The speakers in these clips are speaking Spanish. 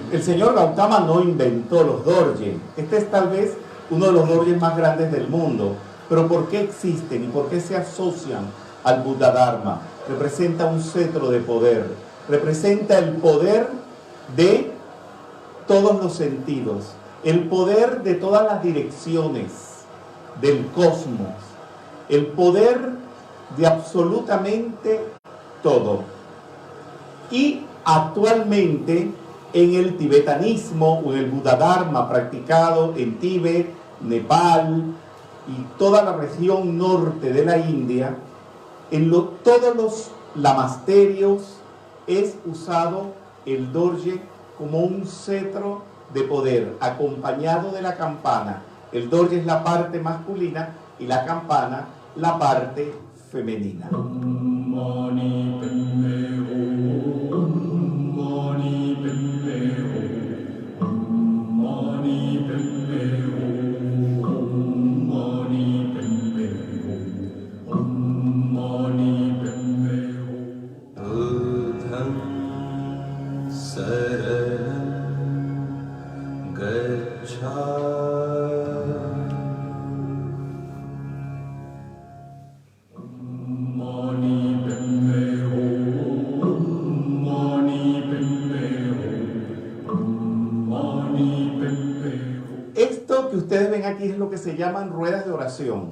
El señor Gautama no inventó los dorje. Este es tal vez uno de los dorjes más grandes del mundo. Pero ¿por qué existen y por qué se asocian al Buddha Dharma? Representa un cetro de poder. Representa el poder de todos los sentidos. El poder de todas las direcciones del cosmos. El poder de absolutamente todo. Y actualmente en el tibetanismo o en el Buddha Dharma practicado en Tíbet, Nepal y toda la región norte de la India, en todos los lamasterios es usado el dorje como un cetro de poder, acompañado de la campana. El dorje es la parte masculina y la campana la parte femenina. Esto que ustedes ven aquí es lo que se llaman ruedas de oración.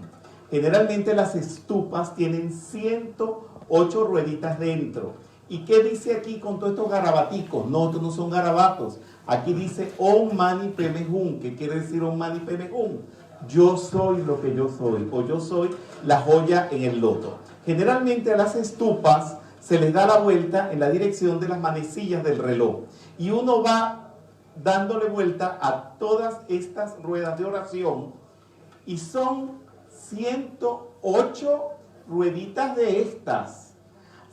Generalmente las estupas tienen 108 rueditas dentro. ¿Y qué dice aquí con todos estos garabaticos? No, estos no son garabatos. Aquí dice Om Mani Padme Hum. ¿Qué quiere decir Om Mani Padme Hum? Yo soy lo que yo soy, o yo soy la joya en el loto. Generalmente a las estupas se les da la vuelta en la dirección de las manecillas del reloj. Y uno va dándole vuelta a todas estas ruedas de oración y son 108 rueditas de estas.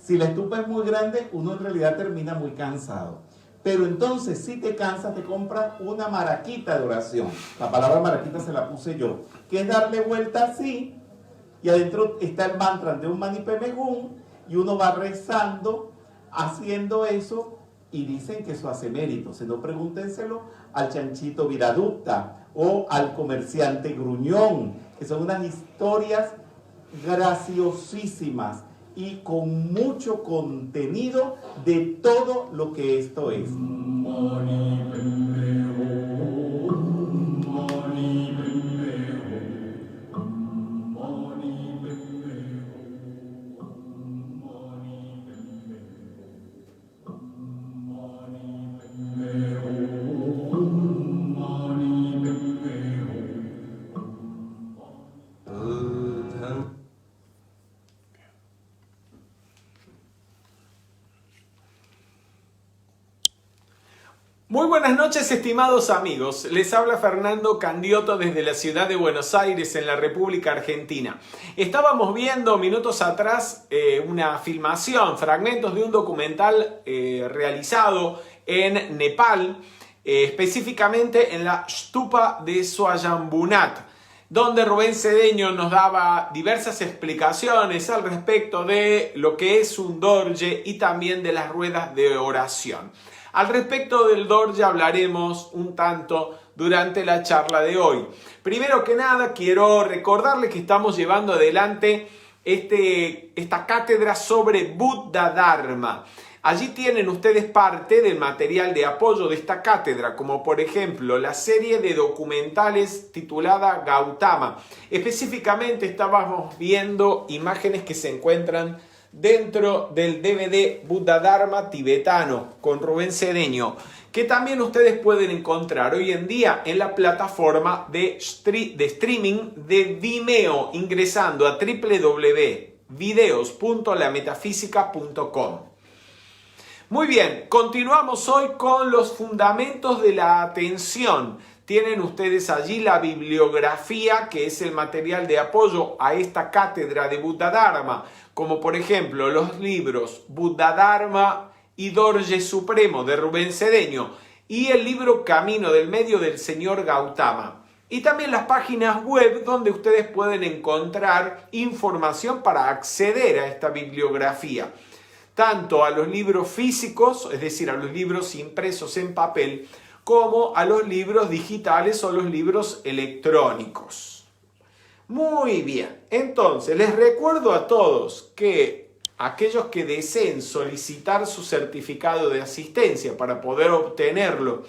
Si la estupa es muy grande, uno en realidad termina muy cansado. Pero entonces, si te cansas, te compras una maraquita de oración. La palabra maraquita se la puse yo, que es darle vuelta así, y adentro está el mantra de un Mani Padme Hum, y uno va rezando, haciendo eso, y dicen que eso hace mérito. Si no, pregúntenselo al chanchito Viradutta o al comerciante Gruñón, que son unas historias graciosísimas y con mucho contenido de todo lo que esto es. Muy buenas noches, estimados amigos. Les habla Fernando Candiotto desde la ciudad de Buenos Aires, en la República Argentina. Estábamos viendo minutos atrás una filmación, fragmentos de un documental realizado en Nepal, específicamente en la Stupa de Swayambunat, donde Rubén Cedeño nos daba diversas explicaciones al respecto de lo que es un dorje y también de las ruedas de oración. Al respecto del dorje hablaremos un tanto durante la charla de hoy. Primero que nada, quiero recordarles que estamos llevando adelante esta cátedra sobre Buddha Dharma. Allí tienen ustedes parte del material de apoyo de esta cátedra, como por ejemplo la serie de documentales titulada Gautama. Específicamente estábamos viendo imágenes que se encuentran dentro del DVD Buddha Dharma tibetano con Rubén Cedeño, que también ustedes pueden encontrar hoy en día en la plataforma de streaming de Vimeo, ingresando a www.videos.lametafísica.com. Muy bien, continuamos hoy con los fundamentos de la atención. Tienen ustedes allí la bibliografía, que es el material de apoyo a esta cátedra de Buddhadharma, como por ejemplo los libros Buddhadharma y Dorje Supremo de Rubén Cedeño y el libro Camino del Medio del señor Gautama. Y también las páginas web donde ustedes pueden encontrar información para acceder a esta bibliografía, tanto a los libros físicos, es decir, a los libros impresos en papel, como a los libros digitales o los libros electrónicos. Muy bien, entonces les recuerdo a todos que aquellos que deseen solicitar su certificado de asistencia para poder obtenerlo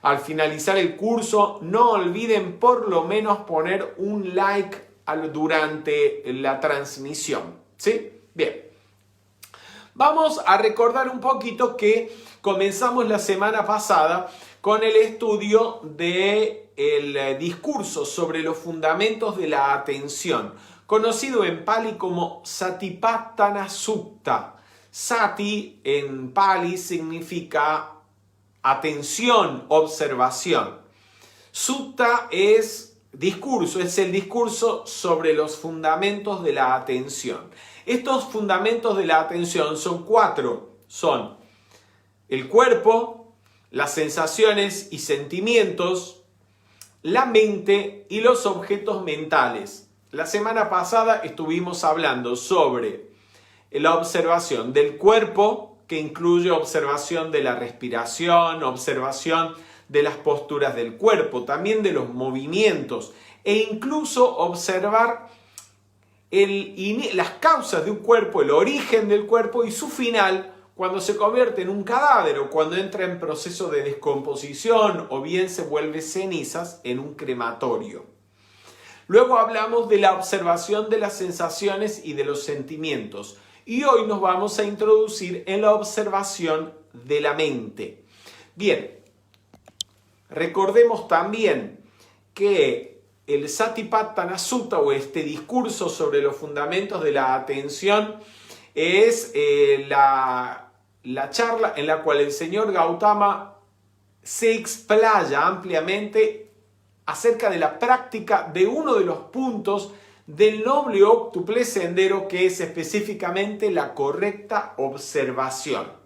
al finalizar el curso, no olviden por lo menos poner un like durante la transmisión. ¿Sí? Bien. Vamos a recordar un poquito que comenzamos la semana pasada con el estudio del discurso sobre los fundamentos de la atención, conocido en Pali como Satipatthana Sutta. Sati en Pali significa atención, observación. Sutta es discurso, es el discurso sobre los fundamentos de la atención. Estos fundamentos de la atención son 4. Son el cuerpo, las sensaciones y sentimientos, la mente y los objetos mentales. La semana pasada estuvimos hablando sobre la observación del cuerpo, que incluye observación de la respiración, observación de las posturas del cuerpo, también de los movimientos e incluso observar las causas de un cuerpo, el origen del cuerpo y su final cuando se convierte en un cadáver o cuando entra en proceso de descomposición o bien se vuelve cenizas en un crematorio. Luego hablamos de la observación de las sensaciones y de los sentimientos y hoy nos vamos a introducir en la observación de la mente. Bien, recordemos también que el Satipatthana Sutta o este discurso sobre los fundamentos de la atención es la charla en la cual el señor Gautama se explaya ampliamente acerca de la práctica de uno de los puntos del noble óctuple sendero, que es específicamente la correcta observación.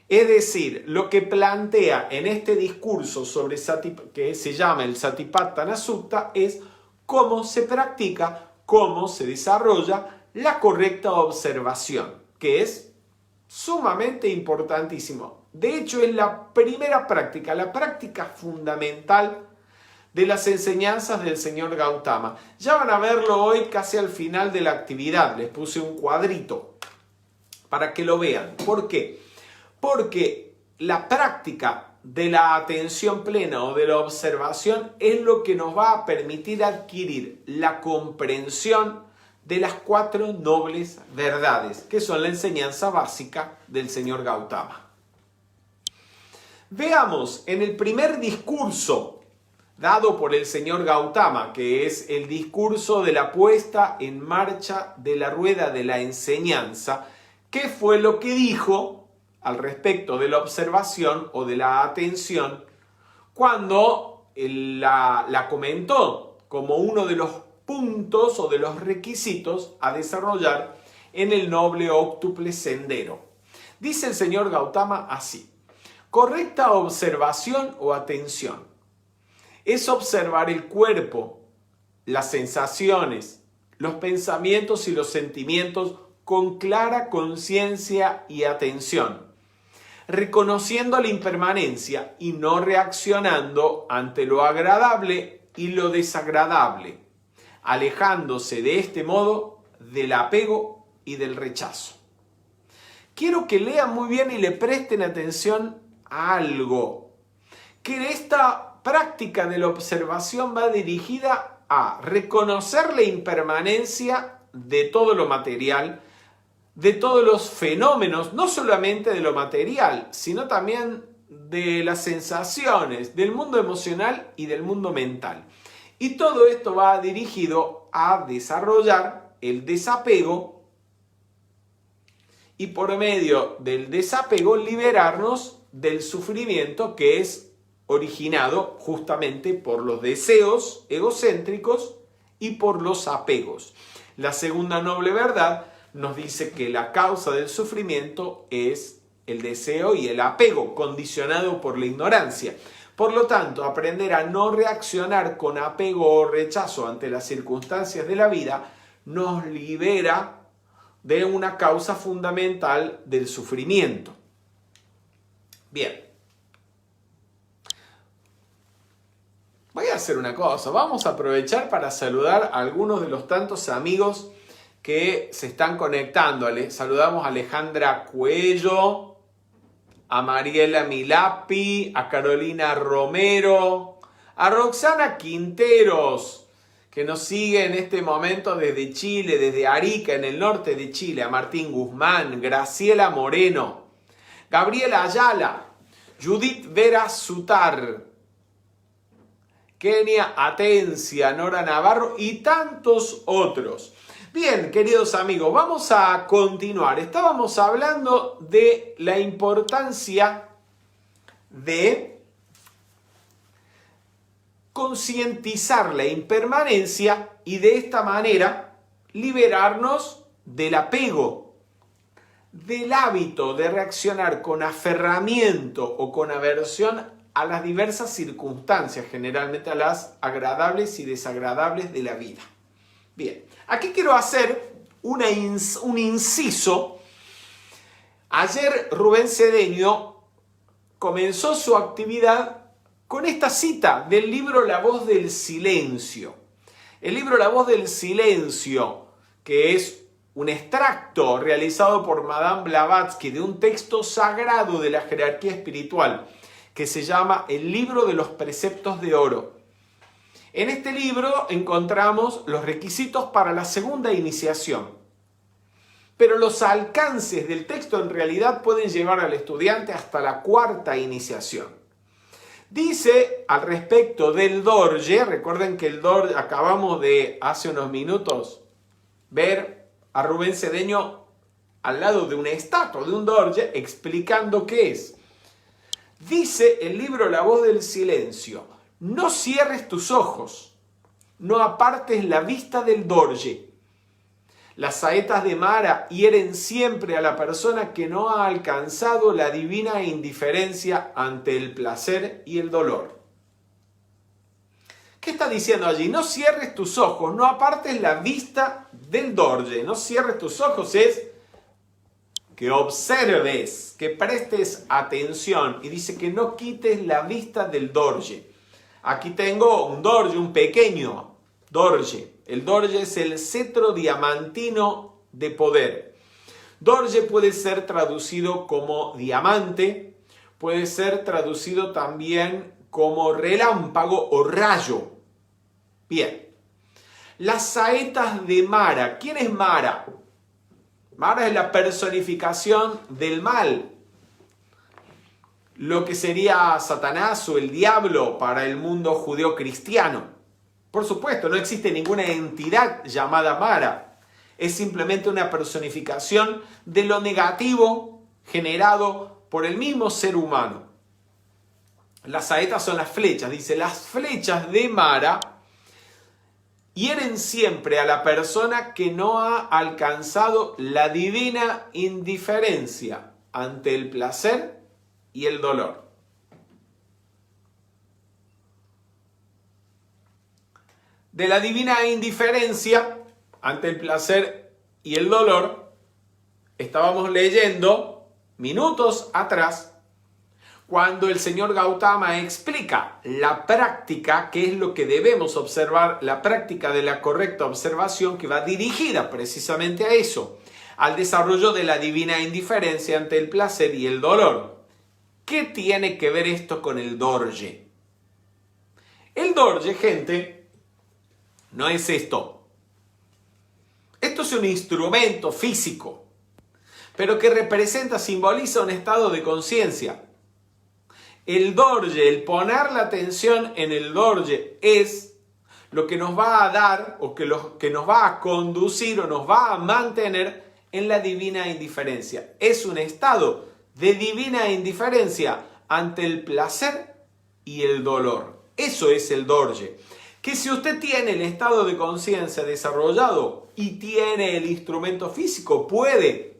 Es decir, lo que plantea en este discurso sobre que se llama el Satipatthana Sutta es cómo se practica, cómo se desarrolla la correcta observación, que es sumamente importantísimo. De hecho, es la primera práctica, la práctica fundamental de las enseñanzas del señor Gautama. Ya van a verlo hoy casi al final de la actividad. Les puse un cuadrito para que lo vean. ¿Por qué? Porque la práctica de la atención plena o de la observación es lo que nos va a permitir adquirir la comprensión de las 4 nobles verdades, que son la enseñanza básica del señor Gautama. Veamos en el primer discurso dado por el señor Gautama, que es el discurso de la puesta en marcha de la rueda de la enseñanza, qué fue lo que dijo al respecto de la observación o de la atención cuando la comentó como uno de los puntos o de los requisitos a desarrollar en el noble óctuple sendero. Dice el señor Gautama así: correcta observación o atención es observar el cuerpo, las sensaciones, los pensamientos y los sentimientos con clara conciencia y atención, reconociendo la impermanencia y no reaccionando ante lo agradable y lo desagradable, alejándose de este modo del apego y del rechazo. Quiero que lean muy bien y le presten atención a algo, que esta práctica de la observación va dirigida a reconocer la impermanencia de todo lo material, de todos los fenómenos, no solamente de lo material, sino también de las sensaciones, del mundo emocional y del mundo mental. Y todo esto va dirigido a desarrollar el desapego y por medio del desapego liberarnos del sufrimiento que es originado justamente por los deseos egocéntricos y por los apegos. La segunda noble verdad nos dice que la causa del sufrimiento es el deseo y el apego condicionado por la ignorancia. Por lo tanto, aprender a no reaccionar con apego o rechazo ante las circunstancias de la vida nos libera de una causa fundamental del sufrimiento. Bien. Voy a hacer una cosa, vamos a aprovechar para saludar a algunos de los tantos amigos que se están conectando. Saludamos a Alejandra Cuello, a Mariela Milapi, a Carolina Romero, a Roxana Quinteros, que nos sigue en este momento desde Chile, desde Arica, en el norte de Chile, a Martín Guzmán, Graciela Moreno, Gabriela Ayala, Judith Vera Sutar, Kenia Atencia, Nora Navarro y tantos otros. Bien, queridos amigos, vamos a continuar. Estábamos hablando de la importancia de concientizar la impermanencia y de esta manera liberarnos del apego, del hábito de reaccionar con aferramiento o con aversión a las diversas circunstancias, generalmente a las agradables y desagradables de la vida. Bien, aquí quiero hacer un inciso. Ayer Rubén Cedeño comenzó su actividad con esta cita del libro La Voz del Silencio. El libro La Voz del Silencio, que es un extracto realizado por Madame Blavatsky de un texto sagrado de la jerarquía espiritual, que se llama El Libro de los Preceptos de Oro. En este libro encontramos los requisitos para la segunda iniciación. Pero los alcances del texto en realidad pueden llevar al estudiante hasta la cuarta iniciación. Dice al respecto del Dorje, recuerden que el Dorje, acabamos de hace unos minutos ver a Rubén Cedeño al lado de una estatua, de un Dorje, explicando qué es. Dice el libro La Voz del Silencio: no cierres tus ojos, no apartes la vista del Dorje. Las saetas de Mara hieren siempre a la persona que no ha alcanzado la divina indiferencia ante el placer y el dolor. ¿Qué está diciendo allí? No cierres tus ojos, no apartes la vista del Dorje. No cierres tus ojos es que observes, que prestes atención. Y dice que no quites la vista del Dorje. Aquí tengo un Dorje, un pequeño Dorje. El Dorje es el cetro diamantino de poder. Dorje puede ser traducido como diamante, puede ser traducido también como relámpago o rayo. Bien. Las saetas de Mara. ¿Quién es Mara? Mara es la personificación del mal. Lo que sería Satanás o el diablo para el mundo judeo-cristiano. Por supuesto, no existe ninguna entidad llamada Mara. Es simplemente una personificación de lo negativo generado por el mismo ser humano. Las saetas son las flechas. Dice, las flechas de Mara hieren siempre a la persona que no ha alcanzado la divina indiferencia ante el placer y el dolor. De la divina indiferencia ante el placer y el dolor estábamos leyendo minutos atrás cuando el señor Gautama explica la práctica, que es lo que debemos observar, la práctica de la correcta observación que va dirigida precisamente a eso, al desarrollo de la divina indiferencia ante el placer y el dolor. ¿Qué tiene que ver esto con el Dorje? El Dorje, gente, no es esto. Esto es un instrumento físico, pero que representa, simboliza un estado de conciencia. El Dorje, el poner la atención en el Dorje es lo que nos va a dar o que nos va a conducir o nos va a mantener en la divina indiferencia. Es un estado de divina indiferencia ante el placer y el dolor. Eso es el Dorje. Que si usted tiene el estado de conciencia desarrollado y tiene el instrumento físico, puede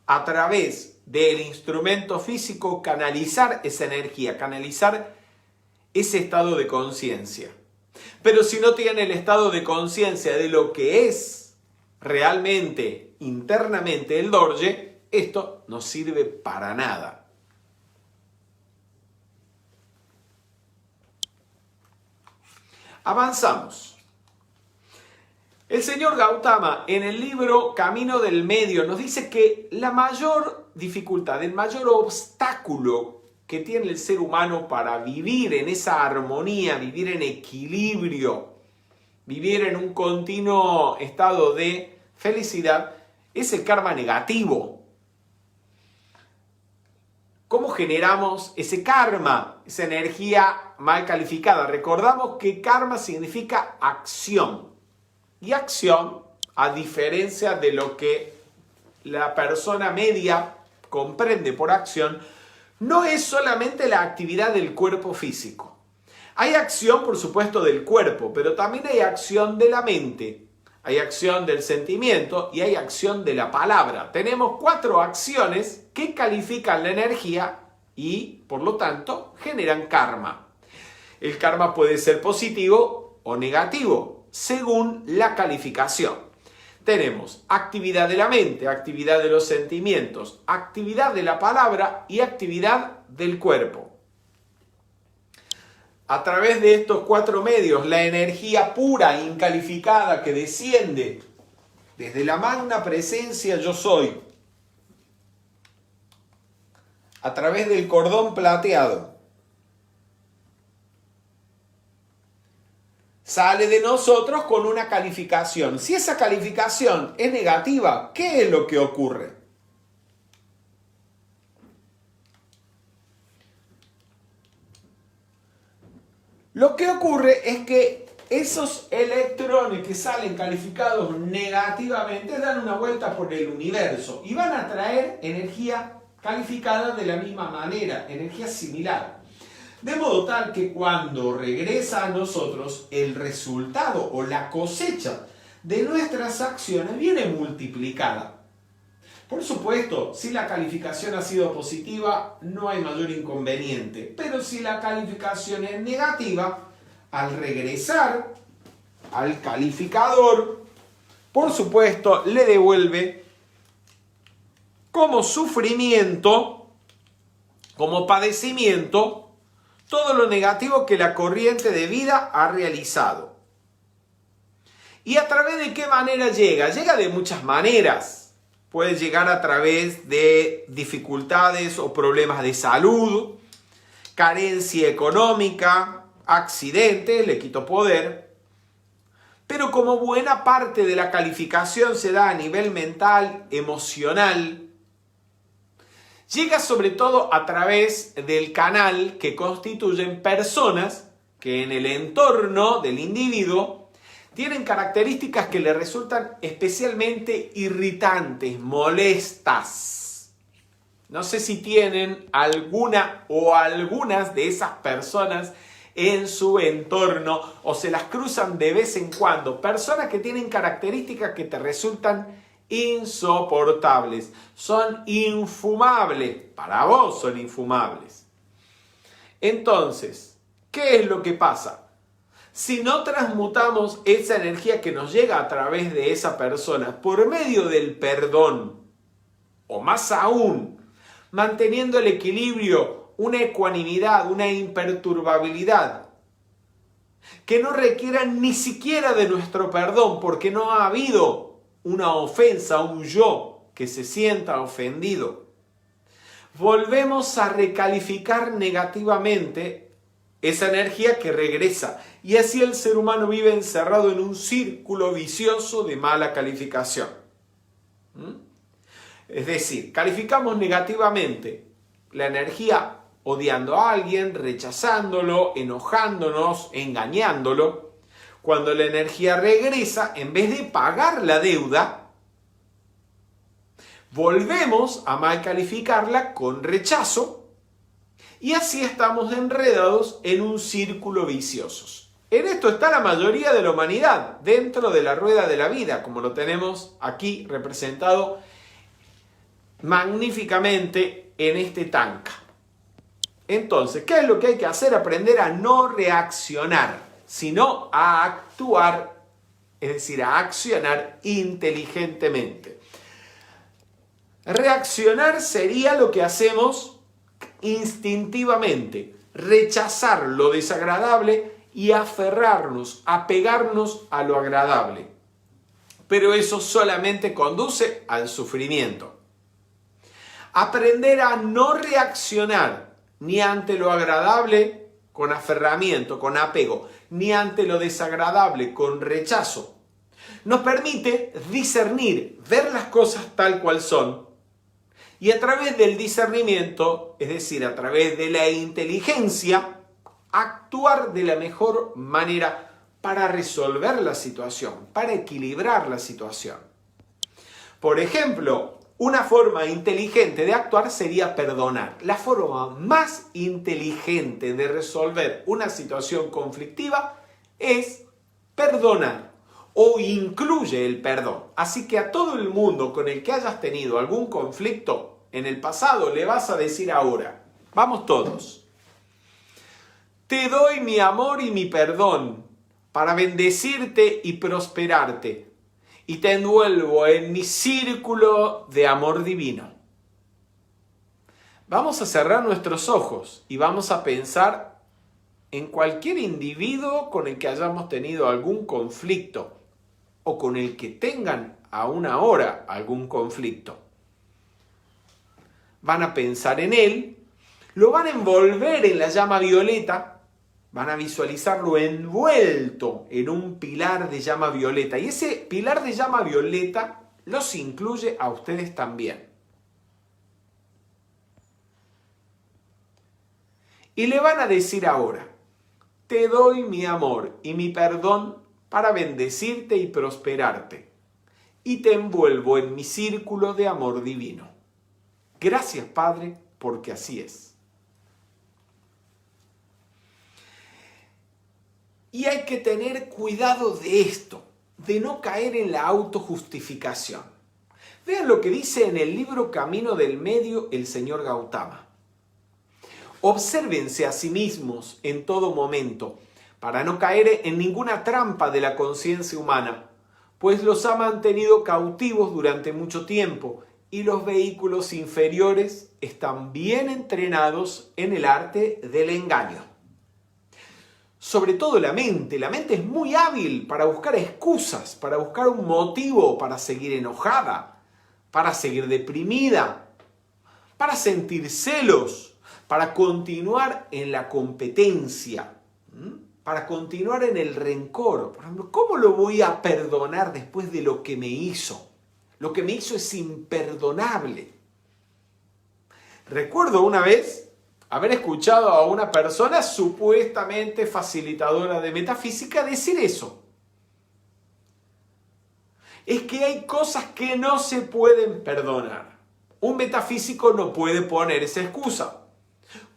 a través del instrumento físico canalizar esa energía, canalizar ese estado de conciencia. Pero si no tiene el estado de conciencia de lo que es realmente, internamente el Dorje, esto no sirve para nada. Avanzamos. El señor Gautama en el libro Camino del Medio nos dice que la mayor dificultad, el mayor obstáculo que tiene el ser humano para vivir en esa armonía, vivir en equilibrio, vivir en un continuo estado de felicidad, es el karma negativo. ¿Cómo generamos ese karma, esa energía mal calificada? Recordamos que karma significa acción. Y acción, a diferencia de lo que la persona media comprende por acción, no es solamente la actividad del cuerpo físico. Hay acción, por supuesto, del cuerpo, pero también hay acción de la mente, hay acción del sentimiento y hay acción de la palabra. Tenemos 4 acciones que califican la energía y, por lo tanto, generan karma. El karma puede ser positivo o negativo, según la calificación. Tenemos actividad de la mente, actividad de los sentimientos, actividad de la palabra y actividad del cuerpo. A través de estos 4 medios, la energía pura, incalificada, que desciende desde la magna presencia yo soy, a través del cordón plateado, sale de nosotros con una calificación. Si esa calificación es negativa, ¿qué es lo que ocurre? Lo que ocurre es que esos electrones que salen calificados negativamente dan una vuelta por el universo y van a traer energía calificada de la misma manera, energía similar. De modo tal que cuando regresa a nosotros, el resultado o la cosecha de nuestras acciones viene multiplicada. Por supuesto, si la calificación ha sido positiva, no hay mayor inconveniente. Pero si la calificación es negativa, al regresar al calificador, por supuesto, le devuelve como sufrimiento, como padecimiento, todo lo negativo que la corriente de vida ha realizado. ¿Y a través de qué manera llega? Llega de muchas maneras. Puede llegar a través de dificultades o problemas de salud, carencia económica, accidentes, le quito poder. Pero como buena parte de la calificación se da a nivel mental, emocional, llega sobre todo a través del canal que constituyen personas que en el entorno del individuo tienen características que le resultan especialmente irritantes, molestas. No sé si tienen alguna o algunas de esas personas en su entorno o se las cruzan de vez en cuando. Personas que tienen características que te resultan insoportables, son infumables, para vos son infumables. Entonces, ¿qué es lo que pasa? Si no transmutamos esa energía que nos llega a través de esa persona por medio del perdón, o más aún, manteniendo el equilibrio, una ecuanimidad, una imperturbabilidad, que no requieran ni siquiera de nuestro perdón, porque no ha habido una ofensa, un yo que se sienta ofendido, volvemos a recalificar negativamente esa energía que regresa. Y así el ser humano vive encerrado en un círculo vicioso de mala calificación. Es decir, calificamos negativamente la energía odiando a alguien, rechazándolo, enojándonos, engañándolo. Cuando la energía regresa, en vez de pagar la deuda, volvemos a mal calificarla con rechazo y así estamos enredados en un círculo vicioso. En esto está la mayoría de la humanidad, dentro de la rueda de la vida, como lo tenemos aquí representado magníficamente en este tanka. Entonces, ¿qué es lo que hay que hacer? Aprender a no reaccionar, sino a actuar, es decir, a accionar inteligentemente. Reaccionar sería lo que hacemos instintivamente, rechazar lo desagradable y aferrarnos, apegarnos a lo agradable. Pero eso solamente conduce al sufrimiento. Aprender a no reaccionar ni ante lo agradable con aferramiento, con apego, ni ante lo desagradable con rechazo, nos permite discernir, ver las cosas tal cual son, y a través del discernimiento, es decir, a través de la inteligencia, actuar de la mejor manera para resolver la situación, para equilibrar la situación. Por ejemplo, una forma inteligente de actuar sería perdonar. La forma más inteligente de resolver una situación conflictiva es perdonar o incluye el perdón. Así que a todo el mundo con el que hayas tenido algún conflicto en el pasado le vas a decir ahora, vamos todos, te doy mi amor y mi perdón para bendecirte y prosperarte. Y te envuelvo en mi círculo de amor divino. Vamos a cerrar nuestros ojos y vamos a pensar en cualquier individuo con el que hayamos tenido algún conflicto o con el que tengan aún ahora algún conflicto. Van a pensar en él, lo van a envolver en la llama violeta, van a visualizarlo envuelto en un pilar de llama violeta. Y ese pilar de llama violeta los incluye a ustedes también. Y le van a decir ahora, te doy mi amor y mi perdón para bendecirte y prosperarte. Y te envuelvo en mi círculo de amor divino. Gracias, Padre, porque así es. Y hay que tener cuidado de esto, de no caer en la autojustificación. Vean lo que dice en el libro Camino del Medio el señor Gautama. Obsérvense a sí mismos en todo momento, para no caer en ninguna trampa de la conciencia humana, pues los ha mantenido cautivos durante mucho tiempo y los vehículos inferiores están bien entrenados en el arte del engaño. Sobre todo la mente es muy hábil para buscar excusas, para buscar un motivo para seguir enojada, para seguir deprimida, para sentir celos, para continuar en la competencia, para continuar en el rencor. Por ejemplo, ¿cómo lo voy a perdonar después de lo que me hizo? Lo que me hizo es imperdonable. Recuerdo una vez haber escuchado a una persona supuestamente facilitadora de metafísica decir eso. Es que hay cosas que no se pueden perdonar. Un metafísico no puede poner esa excusa,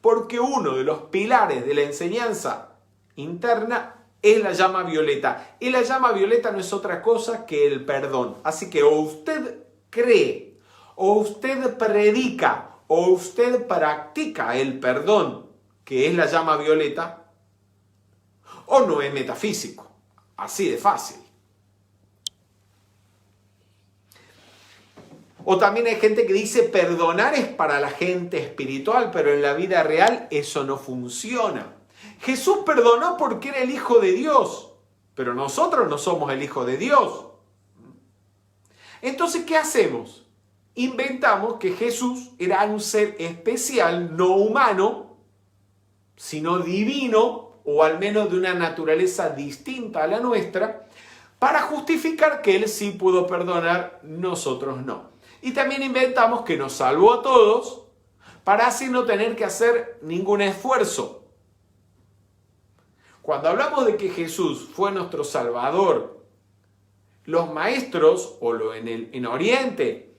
porque uno de los pilares de la enseñanza interna es la llama violeta. Y la llama violeta no es otra cosa que el perdón. Así que o usted cree, o usted predica, o usted practica el perdón, que es la llama violeta, o no es metafísico. Así de fácil. O también hay gente que dice perdonar es para la gente espiritual, pero en la vida real eso no funciona. Jesús perdonó porque era el Hijo de Dios, pero nosotros no somos el Hijo de Dios. Entonces, ¿qué hacemos? Inventamos que Jesús era un ser especial, no humano, sino divino, o al menos de una naturaleza distinta a la nuestra, para justificar que Él sí pudo perdonar, nosotros no. Y también inventamos que nos salvó a todos, para así no tener que hacer ningún esfuerzo. Cuando hablamos de que Jesús fue nuestro Salvador, los maestros, o en Oriente,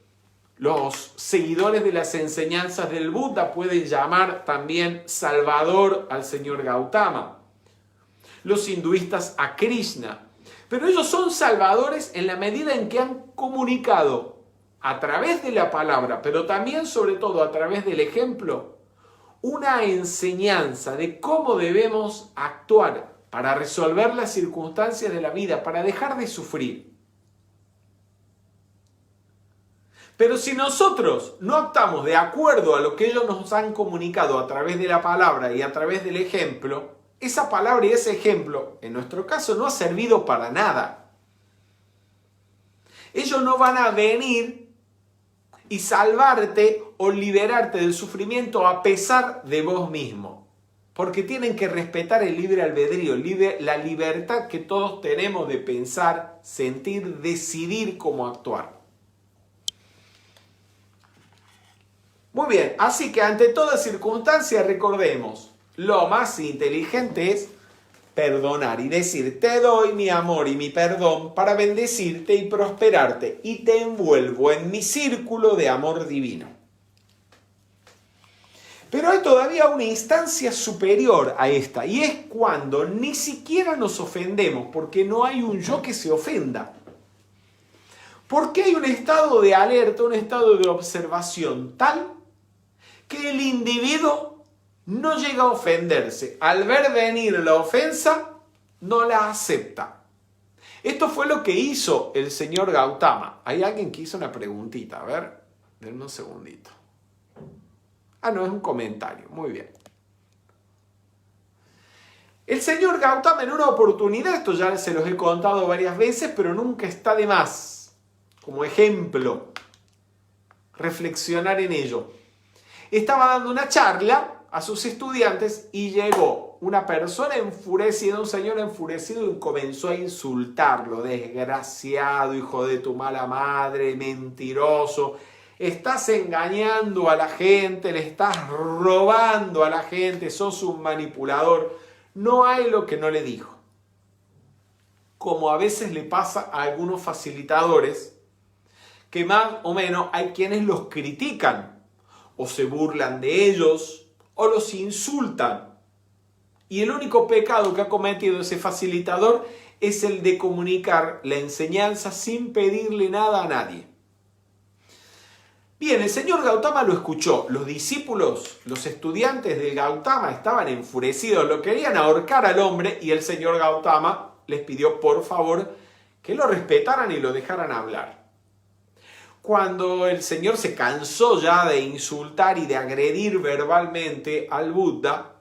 Los seguidores de las enseñanzas del Buda pueden llamar también Salvador al señor Gautama. Los hinduistas a Krishna. Pero ellos son salvadores en la medida en que han comunicado a través de la palabra, pero también sobre todo a través del ejemplo, una enseñanza de cómo debemos actuar para resolver las circunstancias de la vida, para dejar de sufrir. Pero si nosotros no actuamos de acuerdo a lo que ellos nos han comunicado a través de la palabra y a través del ejemplo, esa palabra y ese ejemplo, en nuestro caso, no ha servido para nada. Ellos no van a venir y salvarte o liberarte del sufrimiento a pesar de vos mismo. Porque tienen que respetar el libre albedrío, la libertad que todos tenemos de pensar, sentir, decidir cómo actuar. Muy bien, así que ante toda circunstancia recordemos, lo más inteligente es perdonar y decir, te doy mi amor y mi perdón para bendecirte y prosperarte y te envuelvo en mi círculo de amor divino. Pero hay todavía una instancia superior a esta y es cuando ni siquiera nos ofendemos porque no hay un yo que se ofenda. Porque hay un estado de alerta, un estado de observación tal que el individuo no llega a ofenderse. Al ver venir la ofensa, no la acepta. Esto fue lo que hizo el señor Gautama. Hay alguien que hizo una preguntita. A ver, denme un segundito. Ah, no, es un comentario. Muy bien. El señor Gautama en una oportunidad, esto ya se los he contado varias veces, pero nunca está de más, como ejemplo, reflexionar en ello. Estaba dando una charla a sus estudiantes y llegó una persona enfurecida, un señor enfurecido y comenzó a insultarlo. Desgraciado, hijo de tu mala madre, mentiroso. Estás engañando a la gente, le estás robando a la gente, sos un manipulador. No hay lo que no le dijo. Como a veces le pasa a algunos facilitadores, que más o menos hay quienes los critican, o se burlan de ellos, o los insultan. Y el único pecado que ha cometido ese facilitador es el de comunicar la enseñanza sin pedirle nada a nadie. Bien, el señor Gautama lo escuchó. Los discípulos, los estudiantes de Gautama estaban enfurecidos, lo querían ahorcar al hombre y el señor Gautama les pidió por favor que lo respetaran y lo dejaran hablar. Cuando el señor se cansó ya de insultar y de agredir verbalmente al Buda,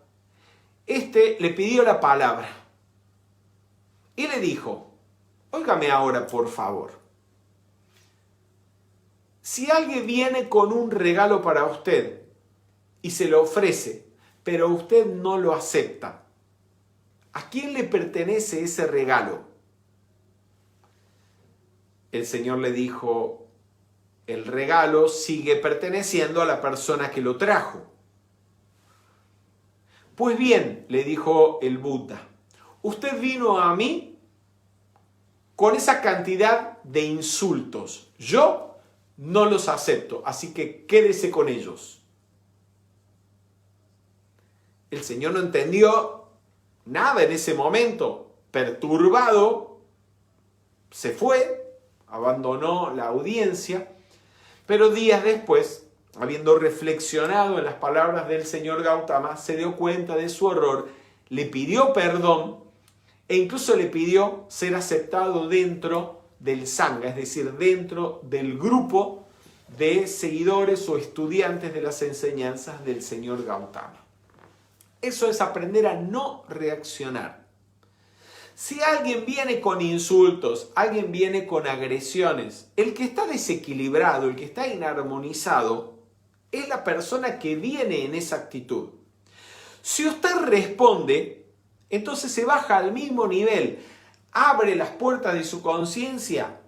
este le pidió la palabra y le dijo, óigame ahora por favor, si alguien viene con un regalo para usted y se lo ofrece, pero usted no lo acepta, ¿a quién le pertenece ese regalo? El señor le dijo, el regalo sigue perteneciendo a la persona que lo trajo. Pues bien, le dijo el Buda, usted vino a mí con esa cantidad de insultos. Yo no los acepto, así que quédese con ellos. El señor no entendió nada en ese momento. Perturbado, se fue, abandonó la audiencia. Pero días después, habiendo reflexionado en las palabras del señor Gautama, se dio cuenta de su error, le pidió perdón e incluso le pidió ser aceptado dentro del Sangha, es decir, dentro del grupo de seguidores o estudiantes de las enseñanzas del señor Gautama. Eso es aprender a no reaccionar. Si alguien viene con insultos, alguien viene con agresiones, el que está desequilibrado, el que está inarmonizado, es la persona que viene en esa actitud. Si usted responde, entonces se baja al mismo nivel, abre las puertas de su conciencia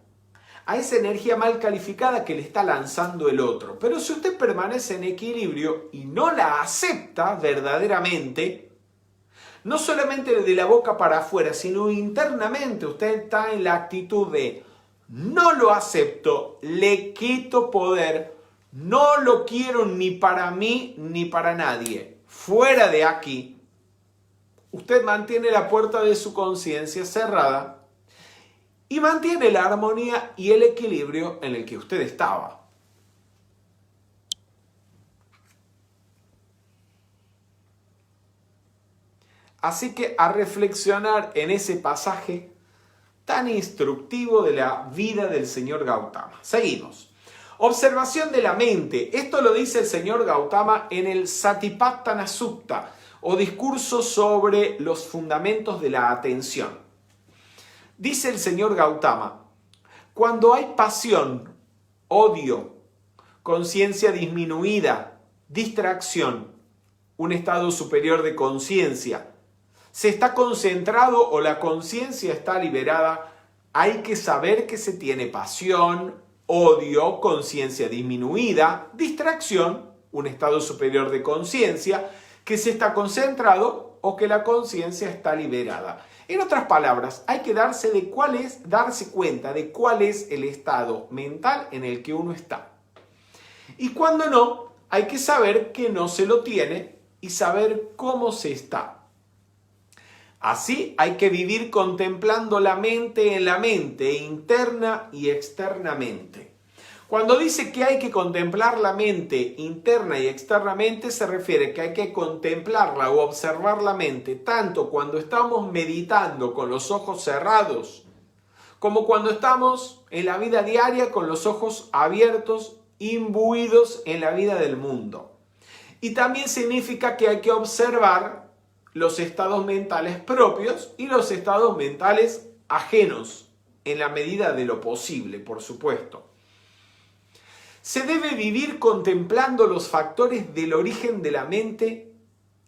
a esa energía mal calificada que le está lanzando el otro. Pero si usted permanece en equilibrio y no la acepta verdaderamente, no solamente de la boca para afuera, sino internamente usted está en la actitud de no lo acepto, le quito poder, no lo quiero ni para mí ni para nadie, fuera de aquí, usted mantiene la puerta de su conciencia cerrada y mantiene la armonía y el equilibrio en el que usted estaba. Así que a reflexionar en ese pasaje tan instructivo de la vida del señor Gautama. Seguimos. Observación de la mente. Esto lo dice el señor Gautama en el Satipatthana Sutta, o discurso sobre los fundamentos de la atención. Dice el señor Gautama, cuando hay pasión, odio, conciencia disminuida, distracción, un estado superior de conciencia, se está concentrado o la conciencia está liberada, hay que saber que se tiene pasión, odio, conciencia disminuida, distracción, un estado superior de conciencia, que se está concentrado o que la conciencia está liberada. En otras palabras, hay que darse cuenta de cuál es el estado mental en el que uno está. Y cuando no, hay que saber que no se lo tiene y saber cómo se está. Así hay que vivir contemplando la mente en la mente, interna y externamente. Cuando dice que hay que contemplar la mente interna y externamente, se refiere que hay que contemplarla o observar la mente tanto cuando estamos meditando con los ojos cerrados, como cuando estamos en la vida diaria con los ojos abiertos, imbuidos en la vida del mundo. Y también significa que hay que observar los estados mentales propios y los estados mentales ajenos, en la medida de lo posible, por supuesto. Se debe vivir contemplando los factores del origen de la mente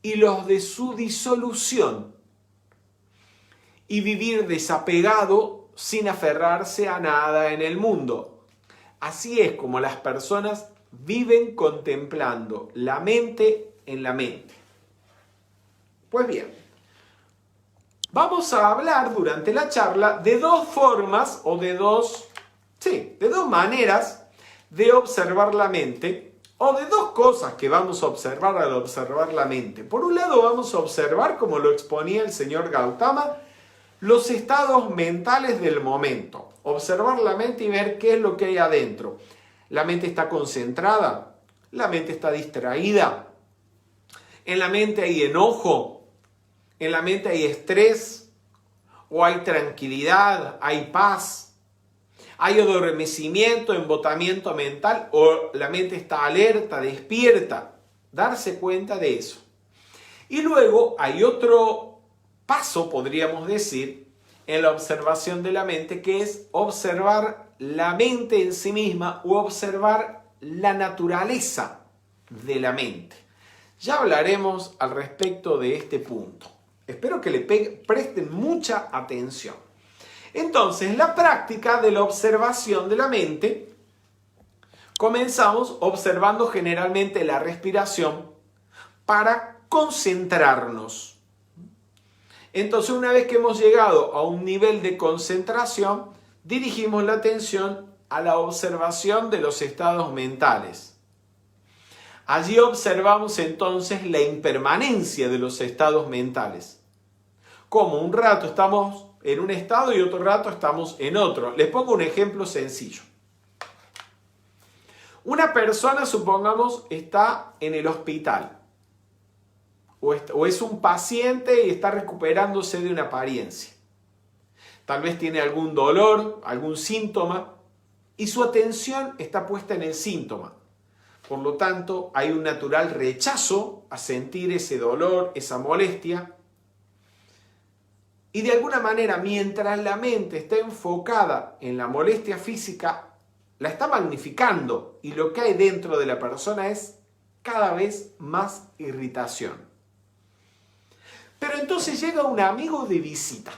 y los de su disolución, y vivir desapegado sin aferrarse a nada en el mundo. Así es como las personas viven contemplando la mente en la mente. Pues bien, vamos a hablar durante la charla de dos formas o de dos maneras de observar la mente, o de dos cosas que vamos a observar al observar la mente. Por un lado vamos a observar, como lo exponía el señor Gautama, los estados mentales del momento. Observar la mente y ver qué es lo que hay adentro. La mente está concentrada, la mente está distraída, en la mente hay enojo, en la mente hay estrés, o hay tranquilidad, hay paz, hay adormecimiento, embotamiento mental, o la mente está alerta, despierta. Darse cuenta de eso. Y luego hay otro paso, podríamos decir, en la observación de la mente, que es observar la mente en sí misma o observar la naturaleza de la mente. Ya hablaremos al respecto de este punto. Espero que le presten mucha atención. Entonces, la práctica de la observación de la mente, comenzamos observando generalmente la respiración para concentrarnos. Entonces, una vez que hemos llegado a un nivel de concentración, dirigimos la atención a la observación de los estados mentales. Allí observamos entonces la impermanencia de los estados mentales. Como un rato estamos en un estado y otro rato estamos en otro. Les pongo un ejemplo sencillo. Una persona, supongamos, está en el hospital. O es un paciente y está recuperándose de una apariencia. Tal vez tiene algún dolor, algún síntoma, y su atención está puesta en el síntoma. Por lo tanto, hay un natural rechazo a sentir ese dolor, esa molestia. Y de alguna manera, mientras la mente está enfocada en la molestia física, la está magnificando, y lo que hay dentro de la persona es cada vez más irritación. Pero entonces llega un amigo de visita,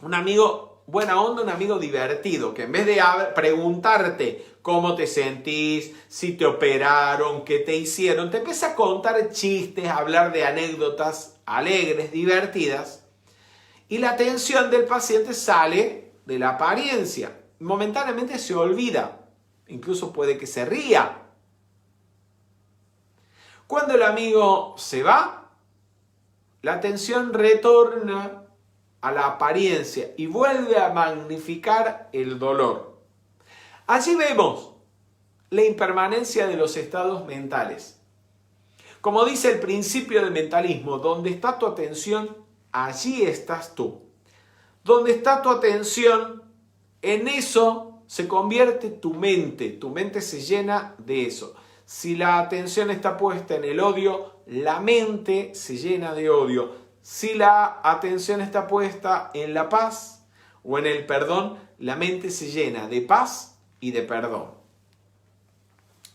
un amigo buena onda, un amigo divertido, que en vez de preguntarte cómo te sentís, si te operaron, qué te hicieron, te empieza a contar chistes, a hablar de anécdotas alegres, divertidas, y la atención del paciente sale de la apariencia. Momentáneamente se olvida, incluso puede que se ría Cuando el amigo se va, la atención retorna a la apariencia y vuelve a magnificar el dolor. Allí vemos la impermanencia de los estados mentales. Como dice el principio del mentalismo, donde está tu atención, allí estás tú. Donde está tu atención, en eso se convierte tu mente se llena de eso. Si la atención está puesta en el odio, la mente se llena de odio. Si la atención está puesta en la paz o en el perdón, la mente se llena de paz y de perdón.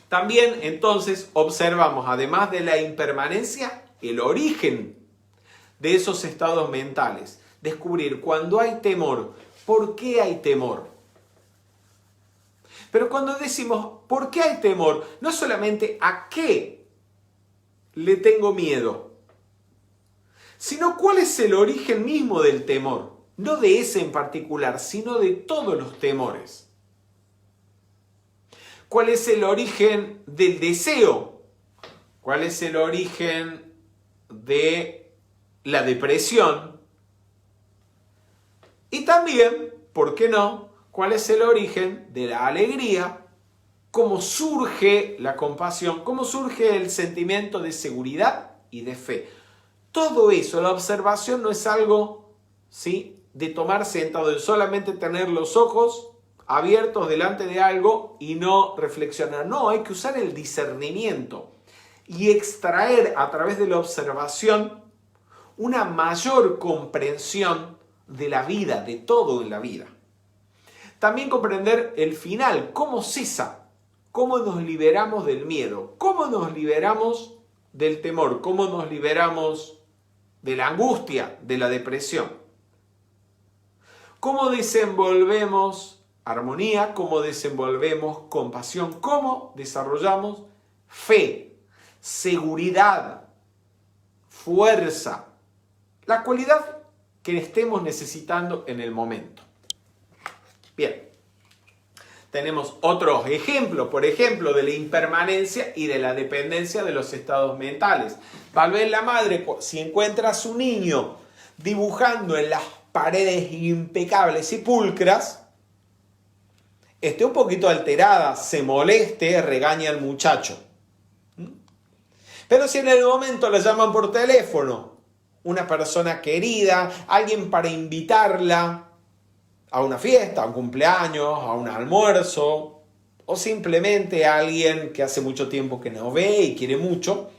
También entonces observamos, además de la impermanencia, el origen de esos estados mentales. Descubrir cuando hay temor, ¿por qué hay temor? Pero cuando decimos ¿por qué hay temor? No solamente a qué le tengo miedo, sino cuál es el origen mismo del temor. No de ese en particular, sino de todos los temores. ¿Cuál es el origen del deseo? ¿Cuál es el origen de la depresión? Y también, ¿por qué no? ¿Cuál es el origen de la alegría? ¿Cómo surge la compasión? ¿Cómo surge el sentimiento de seguridad y de fe? Todo eso, la observación no es algo, ¿sí?, de tomar sentado, de solamente tener los ojos abiertos delante de algo y no reflexionar. No, hay que usar el discernimiento y extraer a través de la observación una mayor comprensión de la vida, de todo en la vida. También comprender el final, cómo cesa, cómo nos liberamos del miedo, cómo nos liberamos del temor, cómo nos liberamos de la angustia, de la depresión. Cómo desenvolvemos armonía, cómo desenvolvemos compasión, cómo desarrollamos fe, seguridad, fuerza, la cualidad que estemos necesitando en el momento. Bien, tenemos otros ejemplos, por ejemplo, de la impermanencia y de la dependencia de los estados mentales. Tal vez la madre, si encuentra a su niño dibujando en las paredes impecables y pulcras, esté un poquito alterada, se moleste, regaña al muchacho. Pero si en el momento le llaman por teléfono, una persona querida, alguien para invitarla a una fiesta, a un cumpleaños, a un almuerzo, o simplemente a alguien que hace mucho tiempo que no ve y quiere mucho,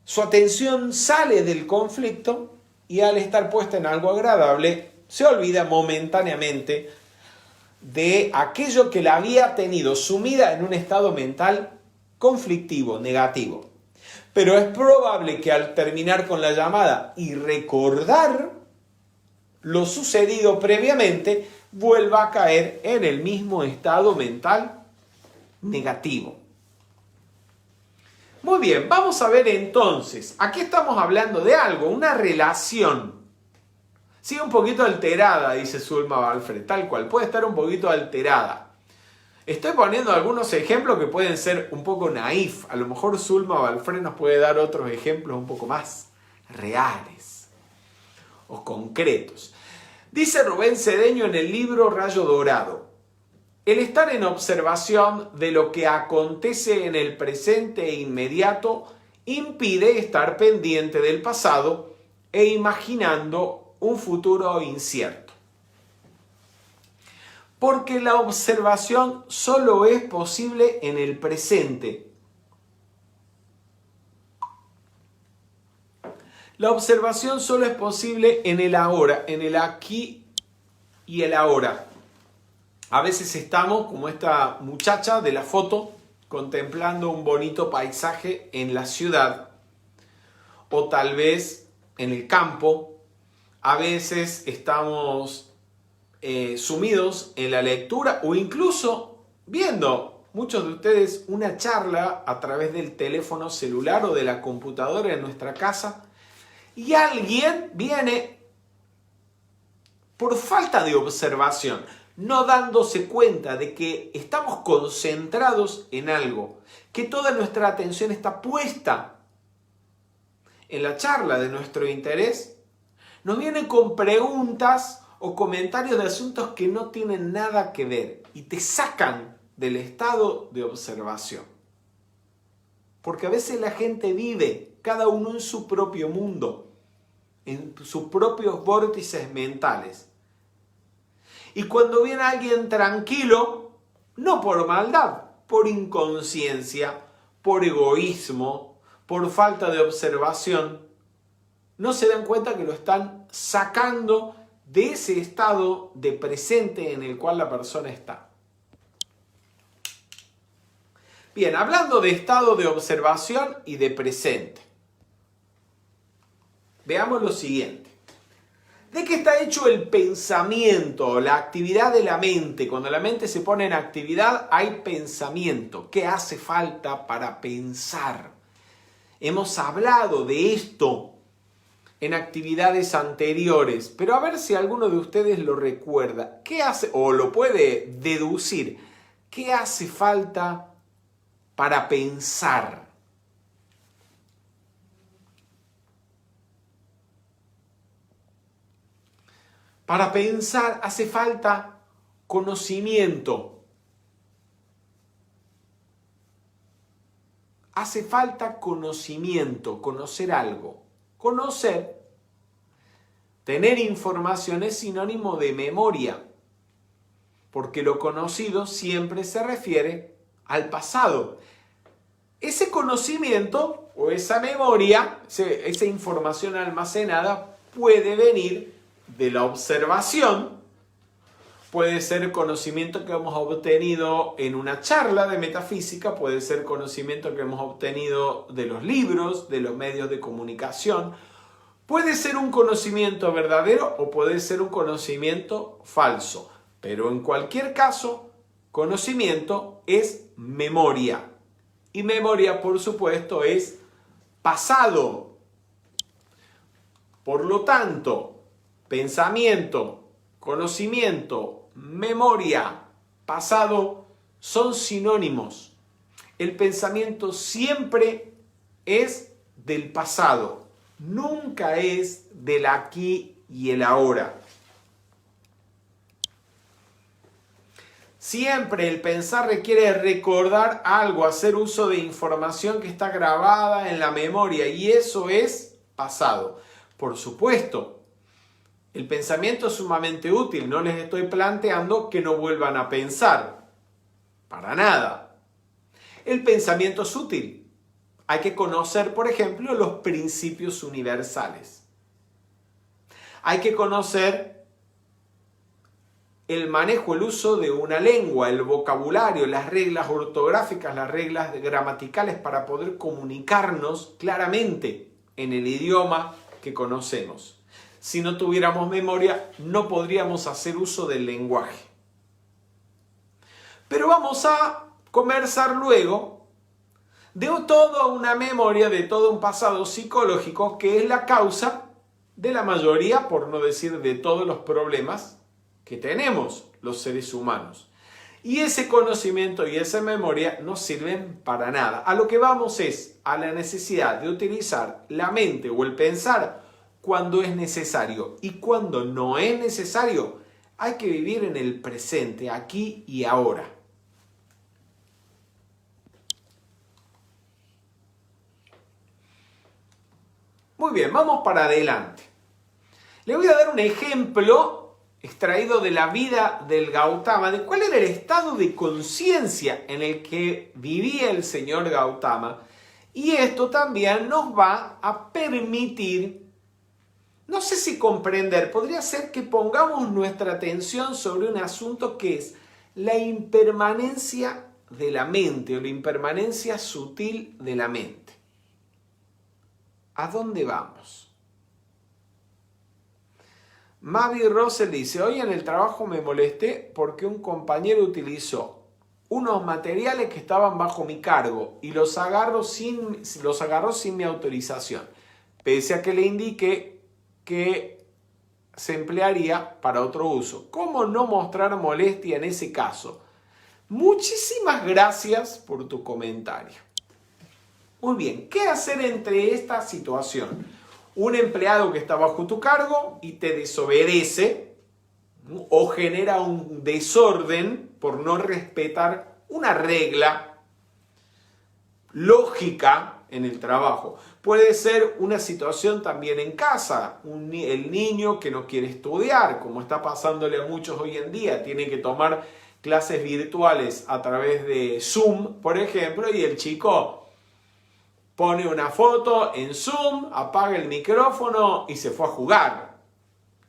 su atención sale del conflicto y al estar puesta en algo agradable, se olvida momentáneamente de aquello que la había tenido sumida en un estado mental conflictivo, negativo. Pero es probable que al terminar con la llamada y recordar lo sucedido previamente, vuelva a caer en el mismo estado mental negativo. Muy bien, vamos a ver entonces, aquí estamos hablando de algo, una relación. Sí, un poquito alterada, dice Zulma Balfre, tal cual, puede estar un poquito alterada. Estoy poniendo algunos ejemplos que pueden ser un poco naif. A lo mejor Zulma Balfre nos puede dar otros ejemplos un poco más reales o concretos. Dice Rubén Cedeño en el libro Rayo Dorado: el estar en observación de lo que acontece en el presente e inmediato impide estar pendiente del pasado e imaginando un futuro incierto. Porque la observación solo es posible en el presente. La observación solo es posible en el ahora, en el aquí y el ahora. A veces estamos, como esta muchacha de la foto, contemplando un bonito paisaje en la ciudad o tal vez en el campo. A veces estamos sumidos en la lectura o incluso viendo, muchos de ustedes, una charla a través del teléfono celular o de la computadora en nuestra casa y alguien viene por falta de observación. no dándose cuenta de que estamos concentrados en algo, que toda nuestra atención está puesta en la charla de nuestro interés, nos vienen con preguntas o comentarios de asuntos que no tienen nada que ver y te sacan del estado de observación. Porque a veces la gente vive, cada uno en su propio mundo, en sus propios vórtices mentales. Y cuando viene alguien tranquilo, no por maldad, por inconsciencia, por egoísmo, por falta de observación, no se dan cuenta que lo están sacando de ese estado de presente en el cual la persona está. Bien, hablando de estado de observación y de presente, veamos lo siguiente. ¿De qué está hecho el pensamiento, la actividad de la mente? Cuando la mente se pone en actividad, hay pensamiento. ¿Qué hace falta para pensar? Hemos hablado de esto en actividades anteriores, pero a ver si alguno de ustedes lo recuerda. ¿Qué hace, o lo puede deducir? ¿Qué hace falta para pensar? Para pensar hace falta conocimiento. Hace falta conocimiento, conocer algo. Conocer, tener información es sinónimo de memoria, porque lo conocido siempre se refiere al pasado. Ese conocimiento o esa memoria, esa información almacenada puede venir de la observación, puede ser conocimiento que hemos obtenido en una charla de metafísica, puede ser conocimiento que hemos obtenido de los libros, de los medios de comunicación, puede ser un conocimiento verdadero o puede ser un conocimiento falso, pero en cualquier caso, conocimiento es memoria. Y memoria, por supuesto, es pasado. Por lo tanto, pensamiento, conocimiento, memoria, pasado son sinónimos. El pensamiento siempre es del pasado, nunca es del aquí y el ahora. Siempre el pensar requiere recordar algo, hacer uso de información que está grabada en la memoria y eso es pasado. Por supuesto, el pensamiento es sumamente útil, no les estoy planteando que no vuelvan a pensar, para nada. El pensamiento es útil, hay que conocer, por ejemplo, los principios universales. Hay que conocer el manejo, el uso de una lengua, el vocabulario, las reglas ortográficas, las reglas gramaticales para poder comunicarnos claramente en el idioma que conocemos. Si no tuviéramos memoria, no podríamos hacer uso del lenguaje. Pero vamos a conversar luego de toda una memoria, de todo un pasado psicológico que es la causa de la mayoría, por no decir de todos los problemas que tenemos los seres humanos. Y ese conocimiento y esa memoria no sirven para nada. A lo que vamos es a la necesidad de utilizar la mente o el pensar cuando es necesario. Y cuando no es necesario, hay que vivir en el presente, aquí y ahora. Muy bien, vamos para adelante. Le voy a dar un ejemplo extraído de la vida del Gautama, de cuál era el estado de conciencia en el que vivía el señor Gautama. Y esto también nos va a permitir, no sé si comprender, podría ser que pongamos nuestra atención sobre un asunto que es la impermanencia de la mente o la impermanencia sutil de la mente. ¿A dónde vamos? Mavi Russell dice, hoy en el trabajo me molesté porque un compañero utilizó unos materiales que estaban bajo mi cargo y los agarró sin mi autorización, pese a que le indiqué que se emplearía para otro uso. ¿Cómo no mostrar molestia en ese caso? Muchísimas gracias por tu comentario. Muy bien, ¿qué hacer entre esta situación? Un empleado que está bajo tu cargo y te desobedece o genera un desorden por no respetar una regla lógica en el trabajo. Puede ser una situación también en casa, el niño que no quiere estudiar, como está pasándole a muchos hoy en día, tiene que tomar clases virtuales a través de Zoom, por ejemplo, y el chico pone una foto en Zoom, apaga el micrófono y se fue a jugar.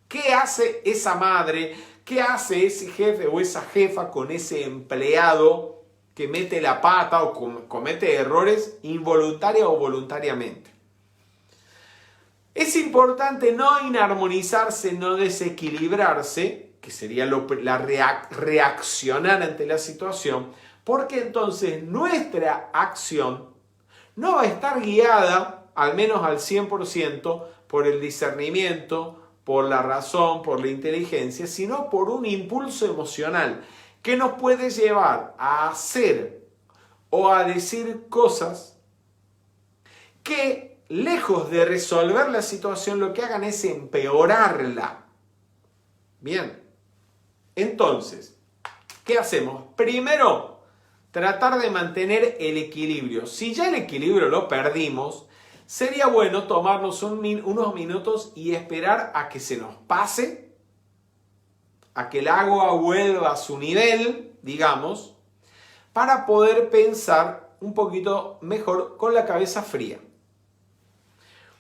¿Qué hace esa madre? ¿Qué hace ese jefe o esa jefa con ese empleado que mete la pata o comete errores involuntaria o voluntariamente? Es importante no inarmonizarse, no desequilibrarse, que sería reaccionar ante la situación, porque entonces nuestra acción no va a estar guiada, al menos al 100%, por el discernimiento, por la razón, por la inteligencia, sino por un impulso emocional que nos puede llevar a hacer o a decir cosas que, lejos de resolver la situación, lo que hagan es empeorarla. Bien, entonces, ¿qué hacemos? Primero, tratar de mantener el equilibrio. Si ya el equilibrio lo perdimos, sería bueno tomarnos unos minutos y esperar a que se nos pase, a que el agua vuelva a su nivel, digamos, para poder pensar un poquito mejor con la cabeza fría.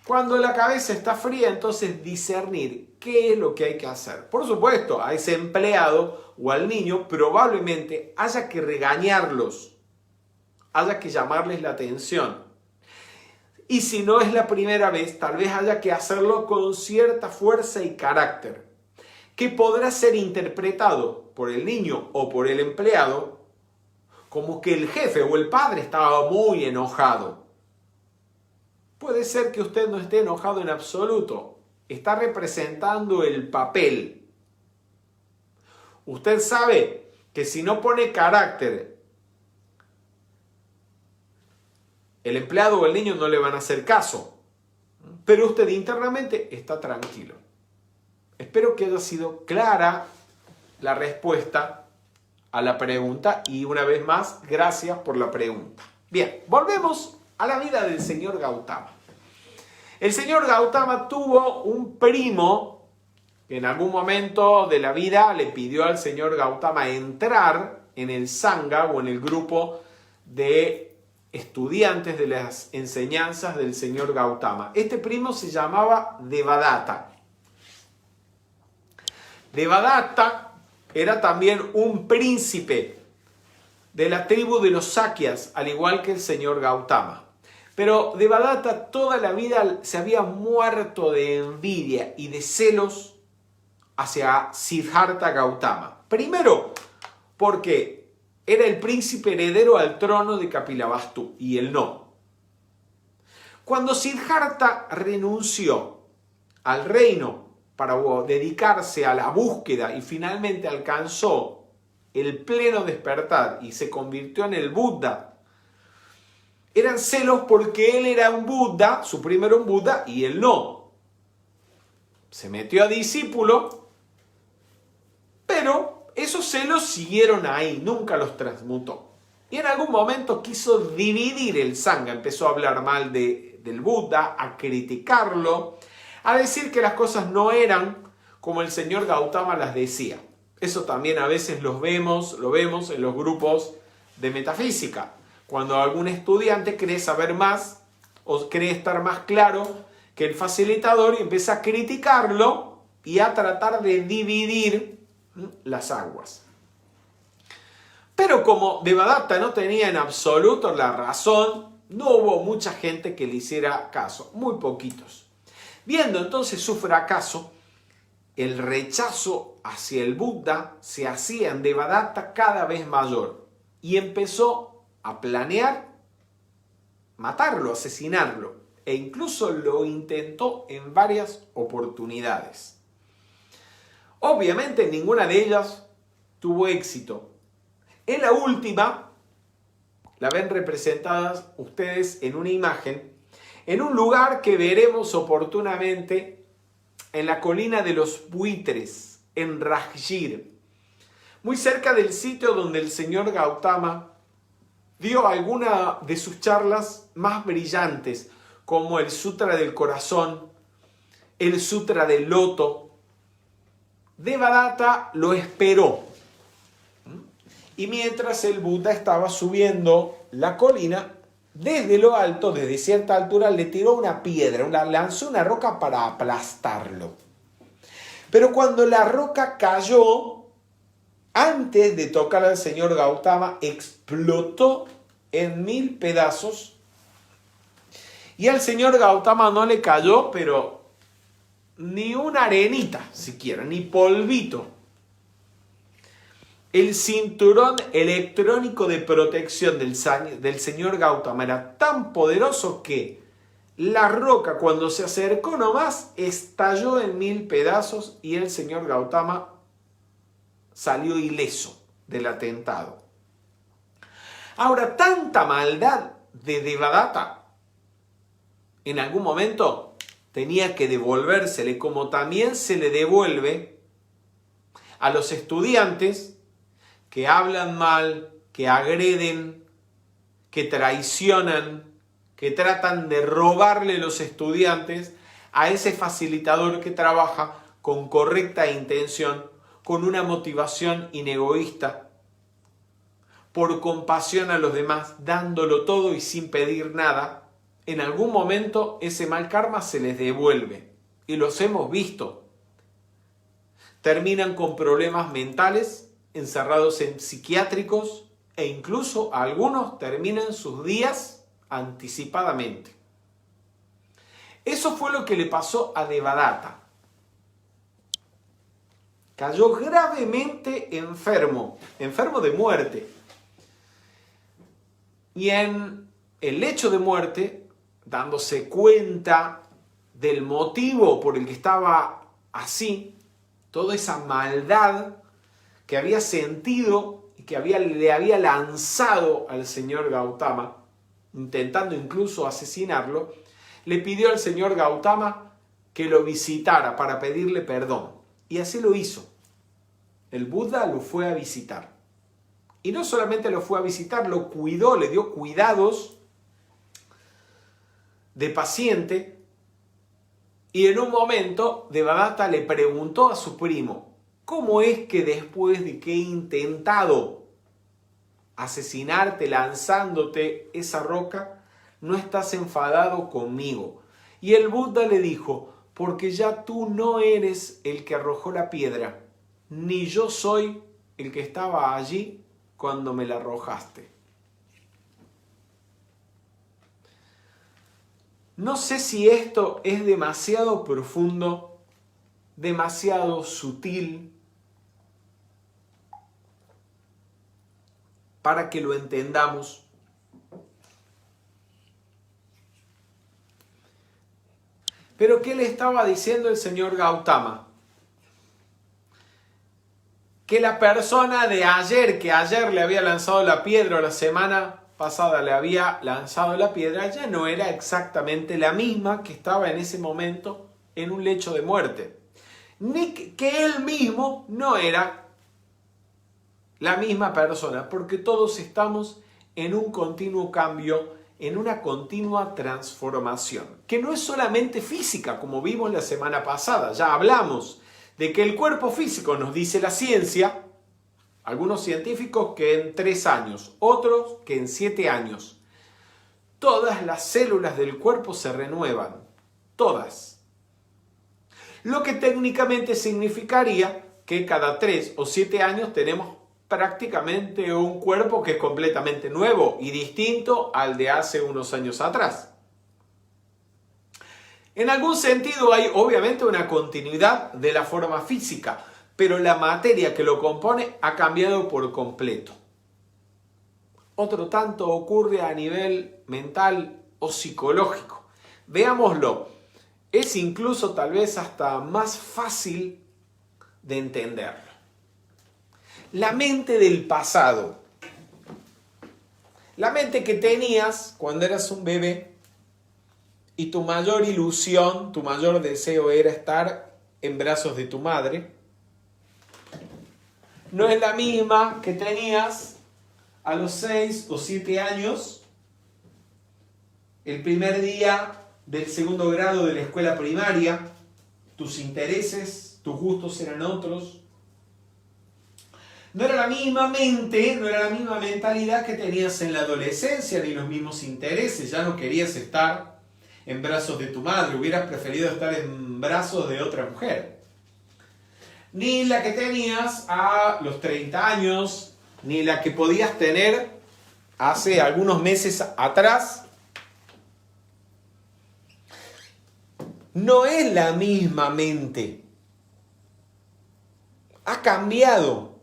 Cuando la cabeza está fría, entonces discernir qué es lo que hay que hacer. Por supuesto, a ese empleado o al niño probablemente haya que regañarlos, haya que llamarles la atención. Y si no es la primera vez, tal vez haya que hacerlo con cierta fuerza y carácter, que podrá ser interpretado por el niño o por el empleado como que el jefe o el padre estaba muy enojado. Puede ser que usted no esté enojado en absoluto, está representando el papel. Usted sabe que si no pone carácter, el empleado o el niño no le van a hacer caso, pero usted internamente está tranquilo. Espero que haya sido clara la respuesta a la pregunta y una vez más, gracias por la pregunta. Bien, volvemos a la vida del señor Gautama. El señor Gautama tuvo un primo que en algún momento de la vida le pidió al señor Gautama entrar en el Sangha o en el grupo de estudiantes de las enseñanzas del señor Gautama. Este primo se llamaba Devadatta. Devadatta era también un príncipe de la tribu de los Sakyas, al igual que el señor Gautama. Pero Devadatta toda la vida se había muerto de envidia y de celos hacia Siddhartha Gautama. Primero, porque era el príncipe heredero al trono de Kapilavastu y él no. Cuando Siddhartha renunció al reino para dedicarse a la búsqueda y finalmente alcanzó el pleno despertar y se convirtió en el Buda, eran celos porque él era un Buda, su primo era un Buda y él no. Se metió a discípulo, pero esos celos siguieron ahí, nunca los transmutó. Y en algún momento quiso dividir el Sangha, empezó a hablar mal del Buda, a criticarlo, a decir que las cosas no eran como el señor Gautama las decía. Eso también a veces lo vemos en los grupos de metafísica. Cuando algún estudiante cree saber más o cree estar más claro que el facilitador y empieza a criticarlo y a tratar de dividir las aguas. Pero como Devadatta no tenía en absoluto la razón, no hubo mucha gente que le hiciera caso, muy poquitos. Viendo entonces su fracaso, el rechazo hacia el Buda se hacía en Devadatta cada vez mayor y empezó a planear matarlo, asesinarlo, e incluso lo intentó en varias oportunidades. Obviamente ninguna de ellas tuvo éxito. En la última, la ven representadas ustedes en una imagen, en un lugar que veremos oportunamente en la colina de los buitres, en Rajgir, muy cerca del sitio donde el señor Gautama dio alguna de sus charlas más brillantes, como el Sutra del Corazón, el Sutra del Loto. Devadatta lo esperó. Y mientras el Buda estaba subiendo la colina, desde lo alto, desde cierta altura, le tiró una piedra, lanzó una roca para aplastarlo. Pero cuando la roca cayó, antes de tocar al señor Gautama, explotó en 1000 pedazos. Y al señor Gautama no le cayó, pero ni una arenita siquiera, ni polvito. El cinturón electrónico de protección del señor Gautama era tan poderoso que la roca, cuando se acercó nomás, estalló en 1000 pedazos y el señor Gautama salió ileso del atentado. Ahora, tanta maldad de Devadatta en algún momento tenía que devolvérsele, como también se le devuelve a los estudiantes que hablan mal, que agreden, que traicionan, que tratan de robarle los estudiantes a ese facilitador que trabaja con correcta intención, con una motivación inegoísta, por compasión a los demás, dándolo todo y sin pedir nada. En algún momento ese mal karma se les devuelve. Y los hemos visto. Terminan con problemas mentales, encerrados en psiquiátricos, e incluso algunos terminan sus días anticipadamente. Eso fue lo que le pasó a Devadatta. Cayó gravemente enfermo de muerte. Y en el lecho de muerte, dándose cuenta del motivo por el que estaba así, toda esa maldad que había sentido y que le había lanzado al señor Gautama, intentando incluso asesinarlo, le pidió al señor Gautama que lo visitara para pedirle perdón. Y así lo hizo. El Buda lo fue a visitar. Y no solamente lo fue a visitar, lo cuidó, le dio cuidados de paciente. Y en un momento, Devadatta le preguntó a su primo: ¿cómo es que después de que he intentado asesinarte lanzándote esa roca, no estás enfadado conmigo? Y el Buda le dijo: porque ya tú no eres el que arrojó la piedra, ni yo soy el que estaba allí cuando me la arrojaste. No sé si esto es demasiado profundo, demasiado sutil para que lo entendamos. Pero ¿qué le estaba diciendo el señor Gautama? Que la persona de ayer, que ayer le había lanzado la piedra, o la semana pasada le había lanzado la piedra, ya no era exactamente la misma que estaba en ese momento en un lecho de muerte. Ni que él mismo no era la misma persona, porque todos estamos en un continuo cambio, en una continua transformación, que no es solamente física, como vimos la semana pasada. Ya hablamos de que el cuerpo físico, nos dice la ciencia, algunos científicos que en 3 años, otros que en 7 años, todas las células del cuerpo se renuevan, todas. Lo que técnicamente significaría que cada 3 o 7 años tenemos prácticamente un cuerpo que es completamente nuevo y distinto al de hace unos años atrás. En algún sentido hay obviamente una continuidad de la forma física, pero la materia que lo compone ha cambiado por completo. Otro tanto ocurre a nivel mental o psicológico. Veámoslo. Es incluso tal vez hasta más fácil de entenderlo. La mente del pasado. La mente que tenías cuando eras un bebé y tu mayor ilusión, tu mayor deseo era estar en brazos de tu madre. No es la misma que tenías a los 6 o 7 años, el primer día del segundo grado de la escuela primaria. Tus intereses, tus gustos eran otros. No era la misma mente, no era la misma mentalidad que tenías en la adolescencia, ni los mismos intereses. Ya no querías estar en brazos de tu madre, hubieras preferido estar en brazos de otra mujer. Ni la que tenías a los 30 años, ni la que podías tener hace algunos meses atrás. No es la misma mente. Ha cambiado.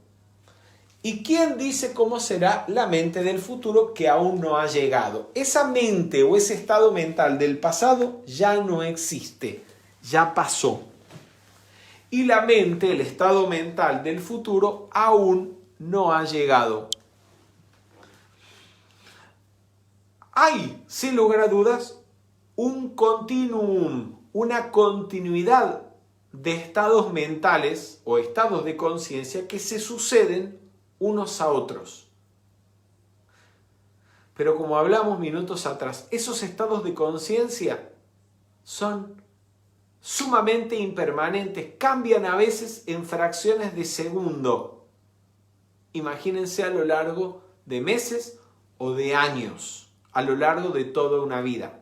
¿Y quién dice cómo será la mente del futuro que aún no ha llegado? Esa mente o ese estado mental del pasado ya no existe, ya pasó. Y la mente, el estado mental del futuro aún no ha llegado. Hay, sin lugar a dudas, un continuum, una continuidad de estados mentales o estados de conciencia que se suceden unos a otros. Pero como hablamos minutos atrás, esos estados de conciencia son sumamente impermanentes, cambian a veces en fracciones de segundo. Imagínense a lo largo de meses o de años, a lo largo de toda una vida.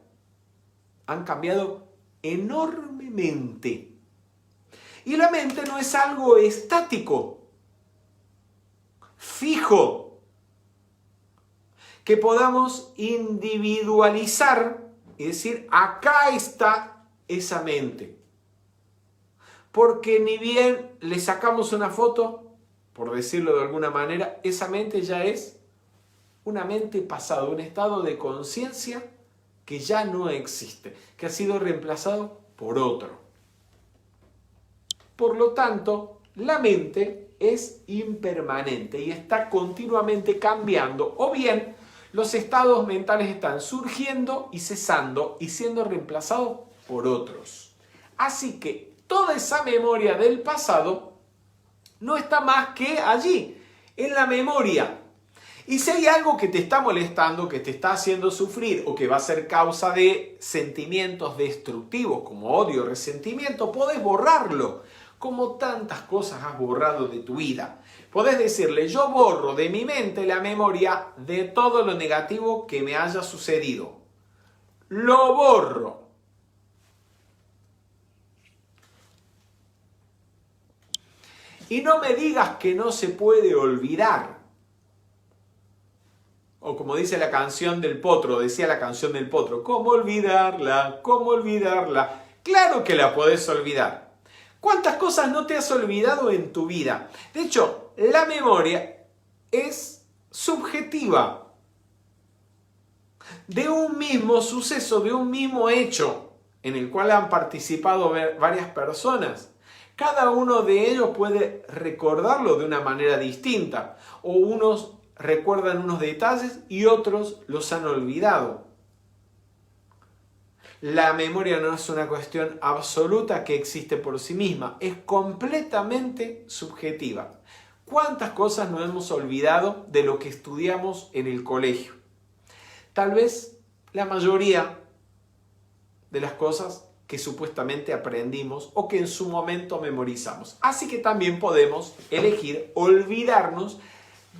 Han cambiado enormemente. Y la mente no es algo estático, fijo, que podamos individualizar y decir, acá está esa mente. Porque ni bien le sacamos una foto, por decirlo de alguna manera, esa mente ya es una mente pasada, un estado de conciencia que ya no existe, que ha sido reemplazado por otro. Por lo tanto, la mente es impermanente y está continuamente cambiando, o bien los estados mentales están surgiendo y cesando y siendo reemplazados por otros. Así que toda esa memoria del pasado no está más que allí, en la memoria. Y si hay algo que te está molestando, que te está haciendo sufrir o que va a ser causa de sentimientos destructivos como odio, resentimiento, podés borrarlo. Como tantas cosas has borrado de tu vida. Podés decirle, yo borro de mi mente la memoria de todo lo negativo que me haya sucedido. Lo borro. Y no me digas que no se puede olvidar. O como dice la canción del Potro, decía la canción del Potro, ¿cómo olvidarla? ¿Cómo olvidarla? Claro que la podés olvidar. ¿Cuántas cosas no te has olvidado en tu vida? De hecho, la memoria es subjetiva. De un mismo suceso, de un mismo hecho, en el cual han participado varias personas. Cada uno de ellos puede recordarlo de una manera distinta. O unos recuerdan unos detalles y otros los han olvidado. La memoria no es una cuestión absoluta que existe por sí misma, es completamente subjetiva. ¿Cuántas cosas no hemos olvidado de lo que estudiamos en el colegio? Tal vez la mayoría de las cosas que supuestamente aprendimos o que en su momento memorizamos. Así que también podemos elegir olvidarnos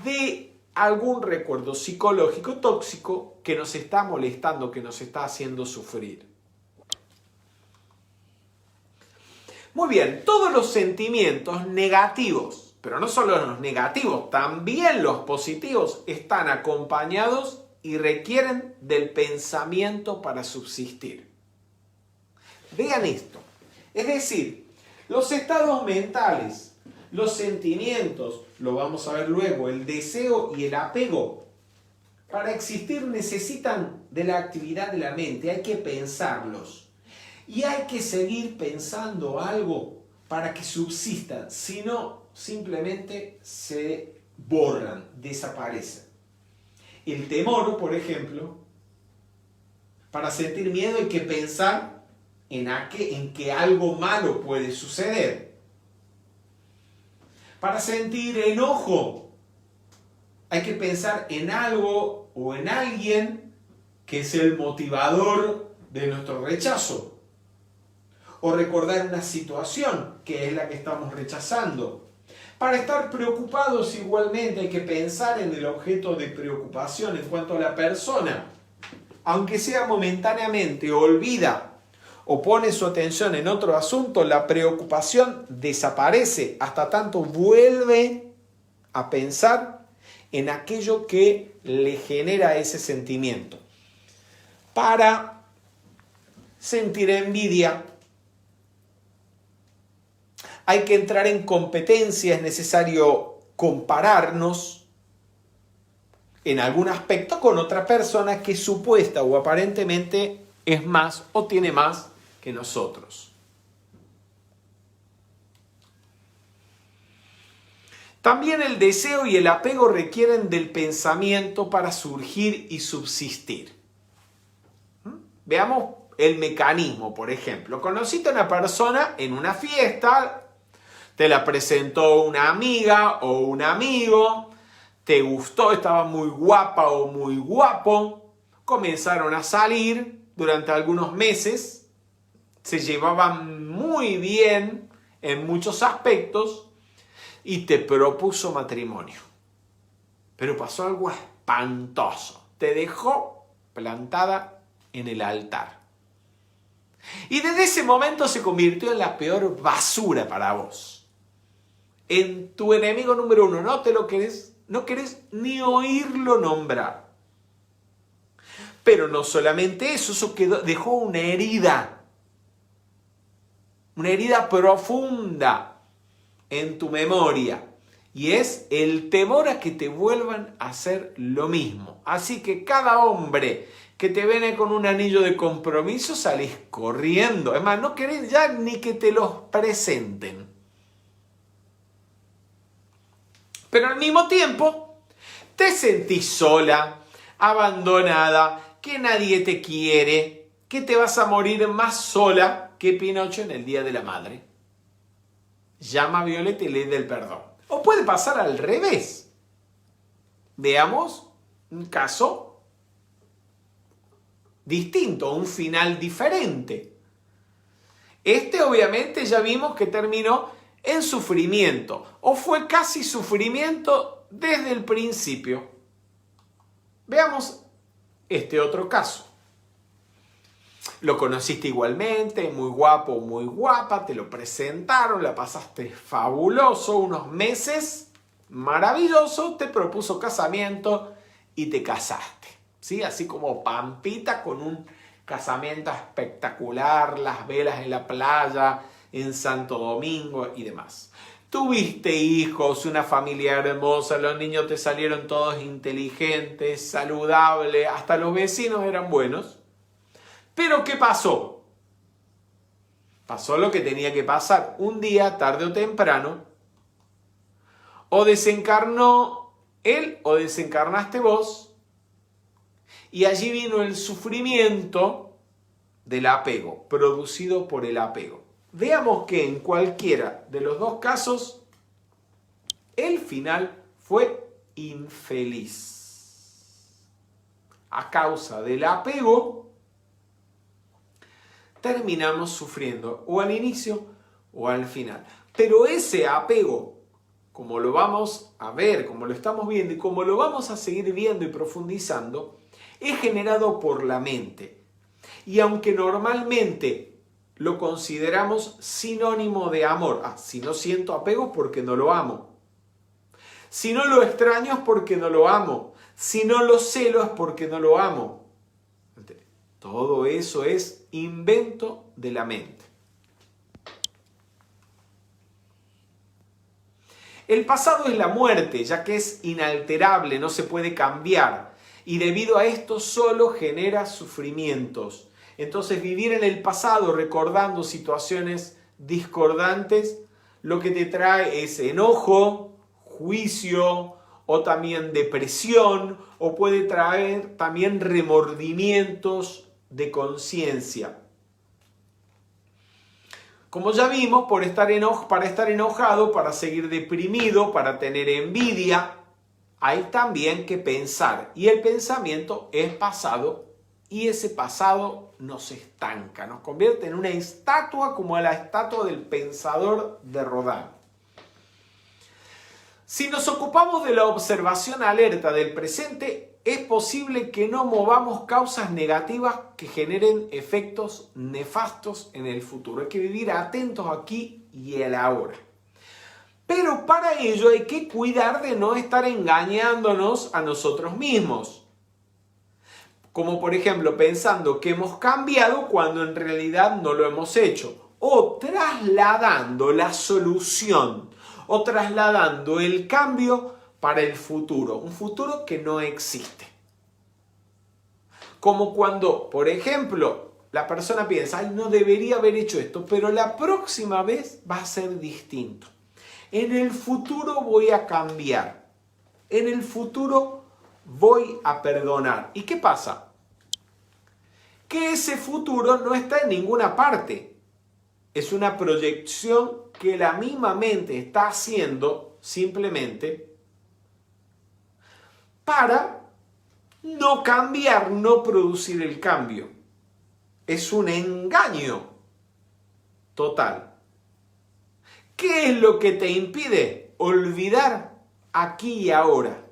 de algún recuerdo psicológico tóxico que nos está molestando, que nos está haciendo sufrir. Muy bien, todos los sentimientos negativos, pero no solo los negativos, también los positivos, están acompañados y requieren del pensamiento para subsistir. Vean esto, es decir, los estados mentales, los sentimientos, lo vamos a ver luego, el deseo y el apego, para existir necesitan de la actividad de la mente, hay que pensarlos. Y hay que seguir pensando algo para que subsistan, sino simplemente se borran, desaparecen. El temor, por ejemplo, para sentir miedo hay que pensar en que algo malo puede suceder. Para sentir enojo hay que pensar en algo o en alguien que es el motivador de nuestro rechazo. O recordar una situación que es la que estamos rechazando. Para estar preocupados igualmente hay que pensar en el objeto de preocupación en cuanto a la persona. Aunque sea momentáneamente olvida o pone su atención en otro asunto, la preocupación desaparece hasta tanto vuelve a pensar en aquello que le genera ese sentimiento. Para sentir envidia hay que entrar en competencia, es necesario compararnos en algún aspecto con otra persona que supuesta o aparentemente es más o tiene más que nosotros. También el deseo y el apego requieren del pensamiento para surgir y subsistir. Veamos el mecanismo, por ejemplo. Conociste a una persona en una fiesta, te la presentó una amiga o un amigo, te gustó, estaba muy guapa o muy guapo, comenzaron a salir durante algunos meses, se llevaban muy bien en muchos aspectos y te propuso matrimonio. Pero pasó algo espantoso, te dejó plantada en el altar. Y desde ese momento se convirtió en la peor basura para vos. En tu enemigo número uno, no querés ni oírlo nombrar. Pero no solamente eso dejó una herida profunda en tu memoria. Y es el temor a que te vuelvan a hacer lo mismo. Así que cada hombre que te viene con un anillo de compromiso, salís corriendo. Es más, no querés ya ni que te los presenten. Pero al mismo tiempo, te sentís sola, abandonada, que nadie te quiere, que te vas a morir más sola que Pinocho en el Día de la Madre. Llama a Violeta y le da el perdón. O puede pasar al revés. Veamos un caso distinto, un final diferente. Este obviamente ya vimos que terminó en sufrimiento, o fue casi sufrimiento desde el principio. Veamos este otro caso. Lo conociste igualmente, muy guapo, muy guapa, te lo presentaron, la pasaste fabuloso, unos meses, maravilloso, te propuso casamiento y te casaste. ¿Sí? Así como Pampita con un casamiento espectacular, las velas en la playa, en Santo Domingo y demás. Tuviste hijos, una familia hermosa, los niños te salieron todos inteligentes, saludables, hasta los vecinos eran buenos. Pero ¿qué pasó? Pasó lo que tenía que pasar. Un día, tarde o temprano, o desencarnó él o desencarnaste vos, y allí vino el sufrimiento del apego, producido por el apego. Veamos que en cualquiera de los dos casos, el final fue infeliz. A causa del apego, terminamos sufriendo o al inicio o al final. Pero ese apego, como lo vamos a ver, como lo estamos viendo y como lo vamos a seguir viendo y profundizando, es generado por la mente. Y aunque normalmente lo consideramos sinónimo de amor, si no siento apego es porque no lo amo. Si no lo extraño es porque no lo amo. Si no lo celo es porque no lo amo. Todo eso es invento de la mente. El pasado es la muerte, ya que es inalterable, no se puede cambiar. Y debido a esto solo genera sufrimientos. Entonces vivir en el pasado recordando situaciones discordantes, lo que te trae es enojo, juicio o también depresión, o puede traer también remordimientos de conciencia. Como ya vimos, para estar enojado, para seguir deprimido, para tener envidia, hay también que pensar. Y el pensamiento es pasado, y ese pasado nos estanca, nos convierte en una estatua como la estatua del pensador de Rodin. Si nos ocupamos de la observación alerta del presente, es posible que no movamos causas negativas que generen efectos nefastos en el futuro. Hay que vivir atentos aquí y el ahora. Pero para ello hay que cuidar de no estar engañándonos a nosotros mismos. Como por ejemplo pensando que hemos cambiado cuando en realidad no lo hemos hecho. O trasladando la solución o trasladando el cambio para el futuro. Un futuro que no existe. Como cuando, por ejemplo, la persona piensa, ay, no debería haber hecho esto, pero la próxima vez va a ser distinto. En el futuro voy a cambiar. En el futuro voy a perdonar. ¿Y qué pasa? Que ese futuro no está en ninguna parte. Es una proyección que la misma mente está haciendo simplemente para no cambiar, no producir el cambio. Es un engaño total. ¿Qué es lo que te impide olvidar aquí y ahora?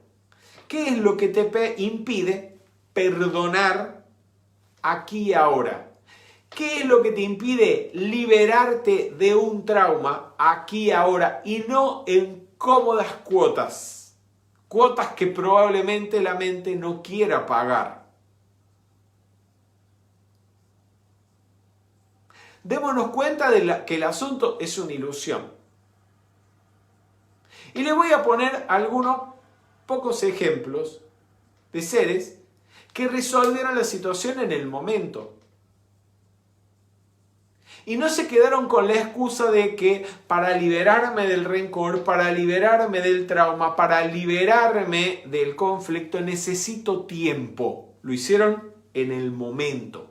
¿Qué es lo que te impide perdonar aquí y ahora? ¿Qué es lo que te impide liberarte de un trauma aquí y ahora y no en cómodas cuotas? Cuotas que probablemente la mente no quiera pagar. Démonos cuenta de que el asunto es una ilusión. Y les voy a poner algunos pocos ejemplos de seres que resolvieron la situación en el momento. Y no se quedaron con la excusa de que para liberarme del rencor, para liberarme del trauma, para liberarme del conflicto, necesito tiempo. Lo hicieron en el momento.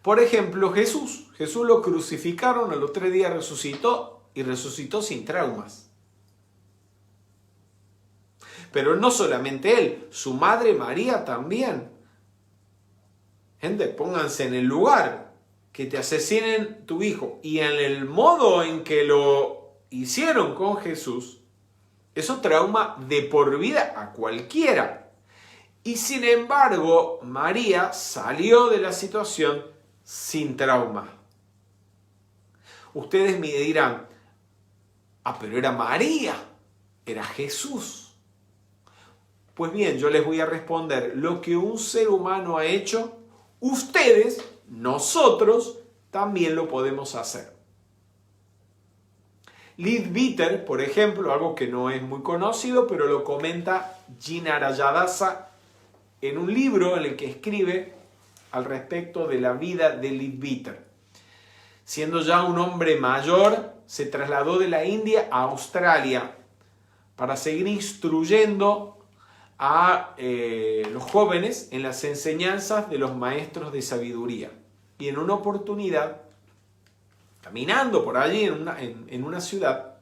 Por ejemplo, Jesús lo crucificaron, a los 3 días resucitó y resucitó sin traumas. Pero no solamente él, su madre María también. Gente, pónganse en el lugar. Que te asesinen tu hijo y en el modo en que lo hicieron con Jesús, eso trauma de por vida a cualquiera. Y sin embargo, María salió de la situación sin trauma. Ustedes me dirán, pero era María, era Jesús. Pues bien, yo les voy a responder, lo que un ser humano ha hecho, ustedes, nosotros, también lo podemos hacer. Leadbeater, por ejemplo, algo que no es muy conocido, pero lo comenta Jinarayadasa en un libro en el que escribe al respecto de la vida de Leadbeater. Siendo ya un hombre mayor, se trasladó de la India a Australia para seguir instruyendo a los jóvenes en las enseñanzas de los maestros de sabiduría. Y en una oportunidad, caminando por allí en una ciudad,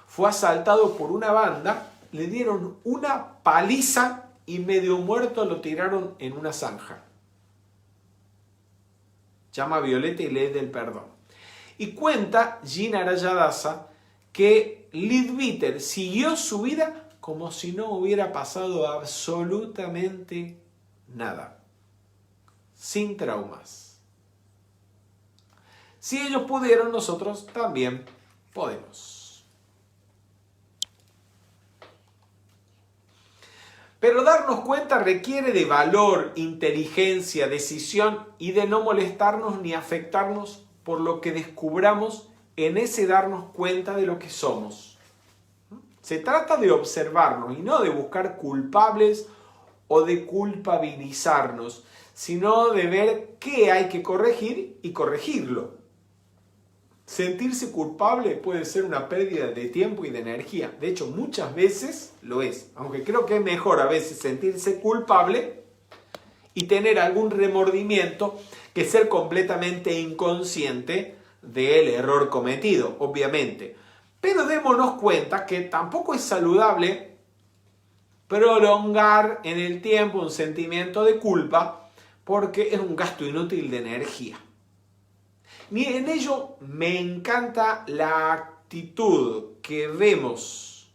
fue asaltado por una banda, le dieron una paliza y medio muerto lo tiraron en una zanja. Llama Violeta y Ley del Perdón. Y cuenta Jinarayadasa que Leadbeater siguió su vida como si no hubiera pasado absolutamente nada. Sin traumas. Si ellos pudieron, nosotros también podemos. Pero darnos cuenta requiere de valor, inteligencia, decisión y de no molestarnos ni afectarnos por lo que descubramos en ese darnos cuenta de lo que somos. Se trata de observarnos y no de buscar culpables o de culpabilizarnos, sino de ver qué hay que corregir y corregirlo. sentirse culpable puede ser una pérdida de tiempo y de energía. De hecho, muchas veces lo es. Aunque creo que es mejor a veces sentirse culpable y tener algún remordimiento que ser completamente inconsciente del error cometido, obviamente. Pero démonos cuenta que tampoco es saludable prolongar en el tiempo un sentimiento de culpa porque es un gasto inútil de energía. Y en ello me encanta la actitud que vemos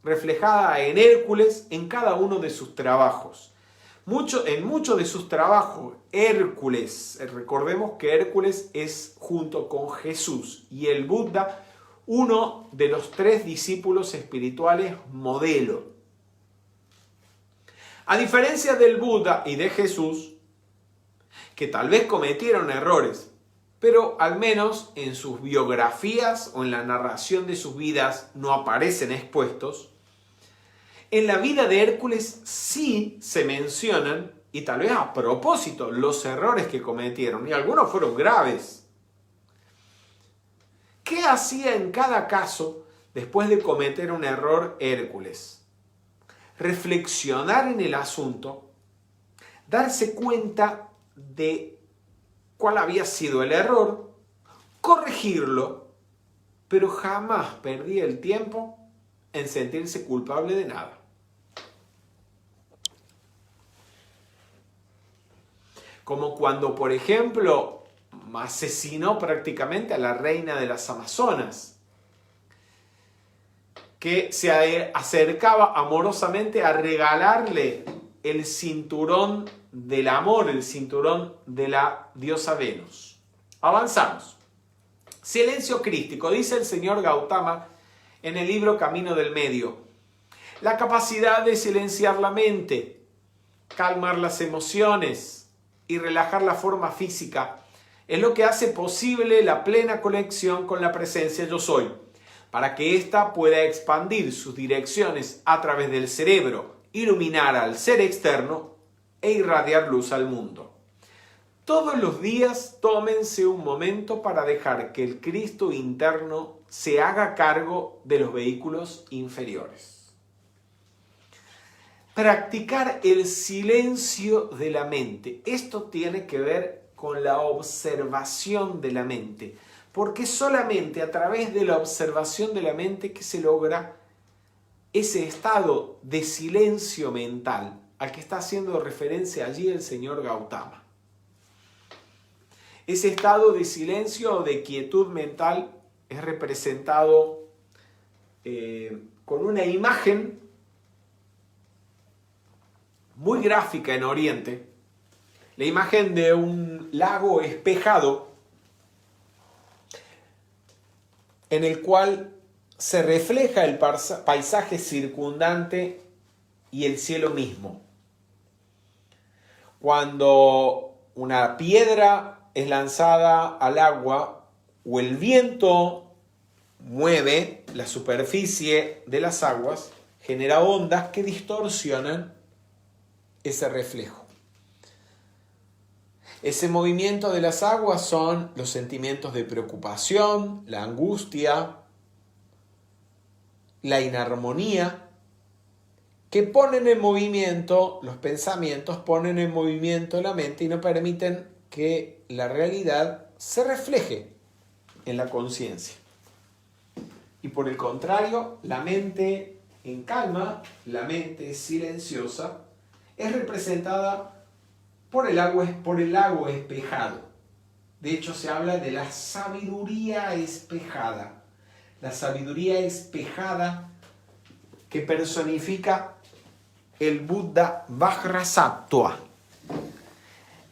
reflejada en Hércules en cada uno de sus trabajos. En muchos de sus trabajos, Hércules, recordemos que Hércules es junto con Jesús y el Buda, uno de los 3 discípulos espirituales modelo. A diferencia del Buda y de Jesús, que tal vez cometieron errores, pero al menos en sus biografías o en la narración de sus vidas no aparecen expuestos, en la vida de Hércules sí se mencionan, y tal vez a propósito, los errores que cometieron, y algunos fueron graves. ¿Qué hacía en cada caso después de cometer un error Hércules? Reflexionar en el asunto, darse cuenta de cuál había sido el error, corregirlo, pero jamás perdía el tiempo en sentirse culpable de nada. Como cuando, por ejemplo, asesinó prácticamente a la reina de las Amazonas, que se acercaba amorosamente a regalarle el cinturón del amor, el cinturón de la diosa Venus. Avanzamos. Silencio crístico, dice el señor Gautama en el libro Camino del Medio. La capacidad de silenciar la mente, calmar las emociones y relajar la forma física es lo que hace posible la plena conexión con la presencia yo soy, para que ésta pueda expandir sus direcciones a través del cerebro, iluminar al ser externo e irradiar luz al mundo. Todos los días tómense un momento para dejar que el Cristo interno se haga cargo de los vehículos inferiores. Practicar el silencio de la mente. Esto tiene que ver con la observación de la mente, porque solamente a través de la observación de la mente que se logra ese estado de silencio mental al que está haciendo referencia allí el señor Gautama. Ese estado de silencio o de quietud mental es representado con una imagen muy gráfica en Oriente, la imagen de un lago espejado en el cual se refleja el paisaje circundante y el cielo mismo. Cuando una piedra es lanzada al agua o el viento mueve la superficie de las aguas, genera ondas que distorsionan ese reflejo. Ese movimiento de las aguas son los sentimientos de preocupación, la angustia, la inarmonía, que ponen en movimiento los pensamientos, ponen en movimiento la mente y no permiten que la realidad se refleje en la conciencia. Y por el contrario, la mente en calma, la mente silenciosa, es representada por el lago espejado. De hecho, se habla de la sabiduría espejada. La sabiduría espejada que personifica el Buda Vajrasattva,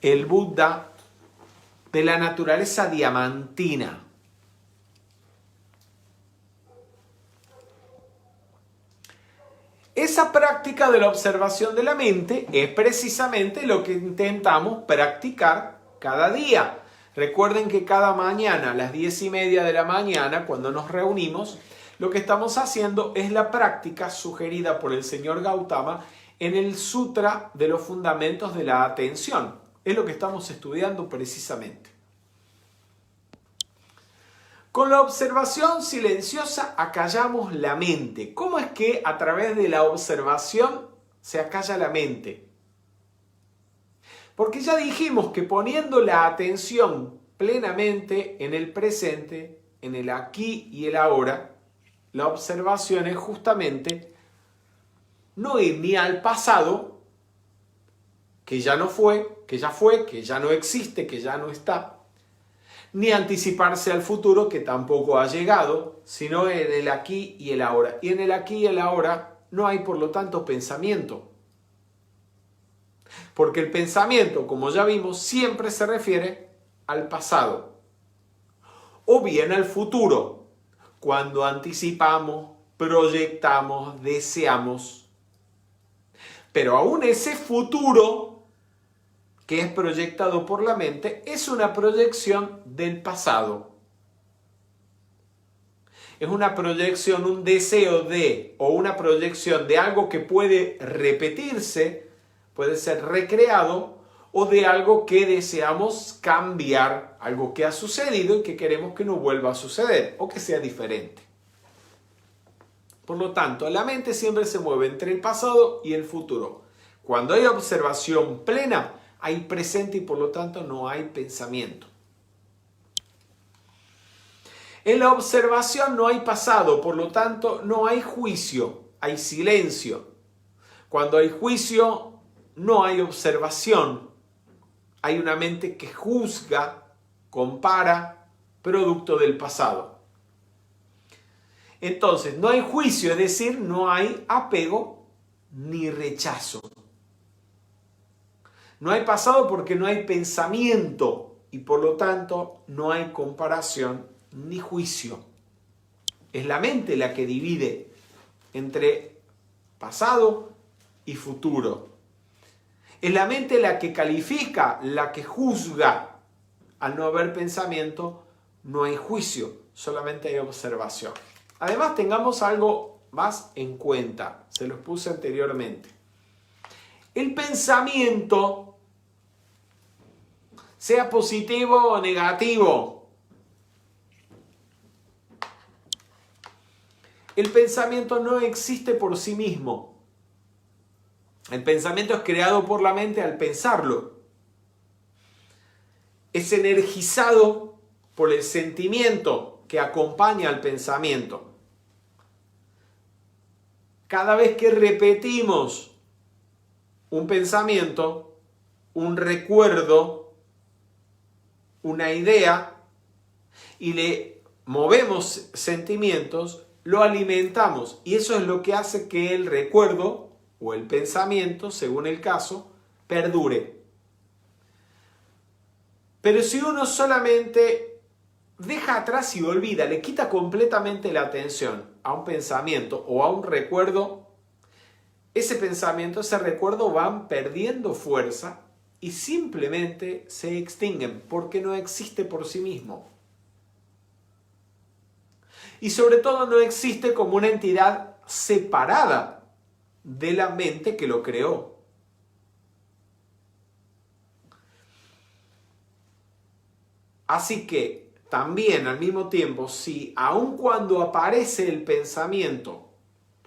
el Buda de la naturaleza diamantina. Esa práctica de la observación de la mente es precisamente lo que intentamos practicar cada día. Recuerden que cada mañana a las 10:30 de la mañana, cuando nos reunimos, lo que estamos haciendo es la práctica sugerida por el señor Gautama en el Sutra de los Fundamentos de la Atención. Es lo que estamos estudiando precisamente. Con la observación silenciosa acallamos la mente. ¿Cómo es que a través de la observación se acalla la mente? Porque ya dijimos que poniendo la atención plenamente en el presente, en el aquí y el ahora, la observación es justamente no ir ni al pasado, que ya no fue, que ya no existe, que ya no está, ni anticiparse al futuro, que tampoco ha llegado, sino en el aquí y el ahora. Y en el aquí y el ahora no hay, por lo tanto, pensamiento. Porque el pensamiento, como ya vimos, siempre se refiere al pasado. O bien al futuro, cuando anticipamos, proyectamos, deseamos. Pero aún ese futuro que es proyectado por la mente, es una proyección del pasado. Es una proyección, un deseo de, o una proyección de algo que puede repetirse, puede ser recreado, o de algo que deseamos cambiar, algo que ha sucedido y que queremos que no vuelva a suceder, o que sea diferente. Por lo tanto, la mente siempre se mueve entre el pasado y el futuro. Cuando hay observación plena, hay presente y por lo tanto no hay pensamiento. En la observación no hay pasado, por lo tanto no hay juicio, hay silencio. Cuando hay juicio, no hay observación. Hay una mente que juzga, compara, producto del pasado. Entonces, no hay juicio, es decir, no hay apego ni rechazo. No hay pasado porque no hay pensamiento y por lo tanto no hay comparación ni juicio. Es la mente la que divide entre pasado y futuro. Es la mente la que califica, la que juzga. Al no haber pensamiento, no hay juicio, solamente hay observación. Además, tengamos algo más en cuenta, se los puse anteriormente. El pensamiento, sea positivo o negativo, el pensamiento no existe por sí mismo. El pensamiento es creado por la mente al pensarlo. Es energizado por el sentimiento que acompaña al pensamiento. Cada vez que repetimos un pensamiento, un recuerdo, una idea, y le movemos sentimientos, lo alimentamos. Y eso es lo que hace que el recuerdo o el pensamiento, según el caso, perdure. Pero si uno solamente deja atrás y olvida, le quita completamente la atención a un pensamiento o a un recuerdo, ese pensamiento, ese recuerdo van perdiendo fuerza y simplemente se extinguen porque no existe por sí mismo. Y sobre todo no existe como una entidad separada de la mente que lo creó. Así que también al mismo tiempo, si aun cuando aparece el pensamiento,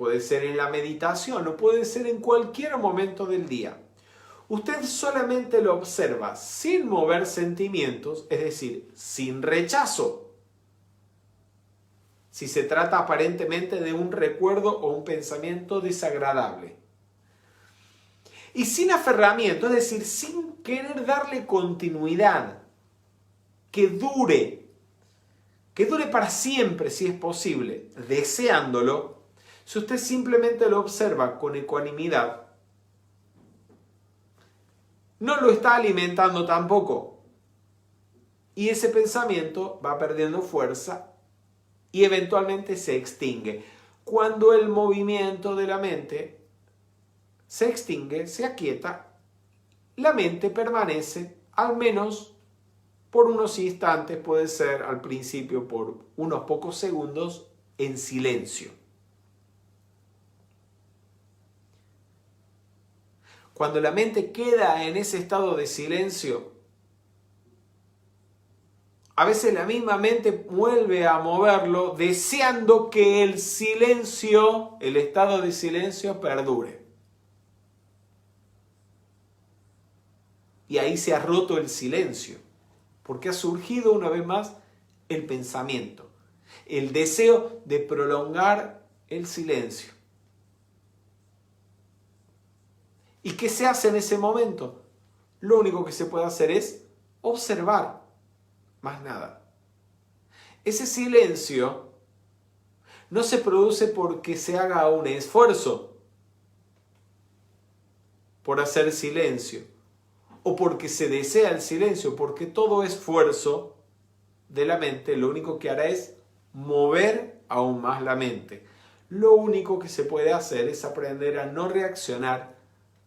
puede ser en la meditación o puede ser en cualquier momento del día, usted solamente lo observa sin mover sentimientos, es decir, sin rechazo. Si se trata aparentemente de un recuerdo o un pensamiento desagradable. Y sin aferramiento, es decir, sin querer darle continuidad, que dure para siempre si es posible, deseándolo. Si usted simplemente lo observa con ecuanimidad, no lo está alimentando tampoco. Y ese pensamiento va perdiendo fuerza y eventualmente se extingue. Cuando el movimiento de la mente se extingue, se aquieta, la mente permanece al menos por unos instantes, puede ser al principio por unos pocos segundos, en silencio. Cuando la mente queda en ese estado de silencio, a veces la misma mente vuelve a moverlo deseando que el silencio, el estado de silencio perdure. Y ahí se ha roto el silencio, porque ha surgido una vez más el pensamiento, el deseo de prolongar el silencio. ¿Y qué se hace en ese momento? Lo único que se puede hacer es observar, más nada. Ese silencio no se produce porque se haga un esfuerzo por hacer silencio o porque se desea el silencio, porque todo esfuerzo de la mente lo único que hará es mover aún más la mente. Lo único que se puede hacer es aprender a no reaccionar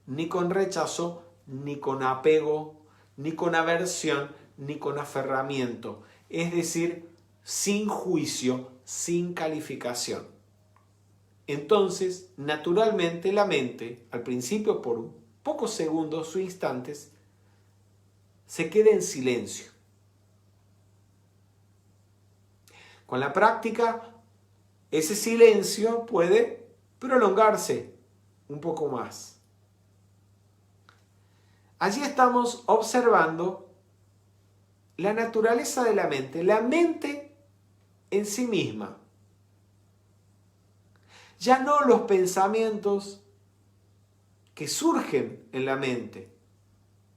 ni con rechazo, ni con apego, ni con aversión, ni con aferramiento. Es decir, sin juicio, sin calificación. Entonces, naturalmente la mente, al principio por pocos segundos o instantes, se queda en silencio. Con la práctica, ese silencio puede prolongarse un poco más. Allí estamos observando la naturaleza de la mente en sí misma. Ya no los pensamientos que surgen en la mente,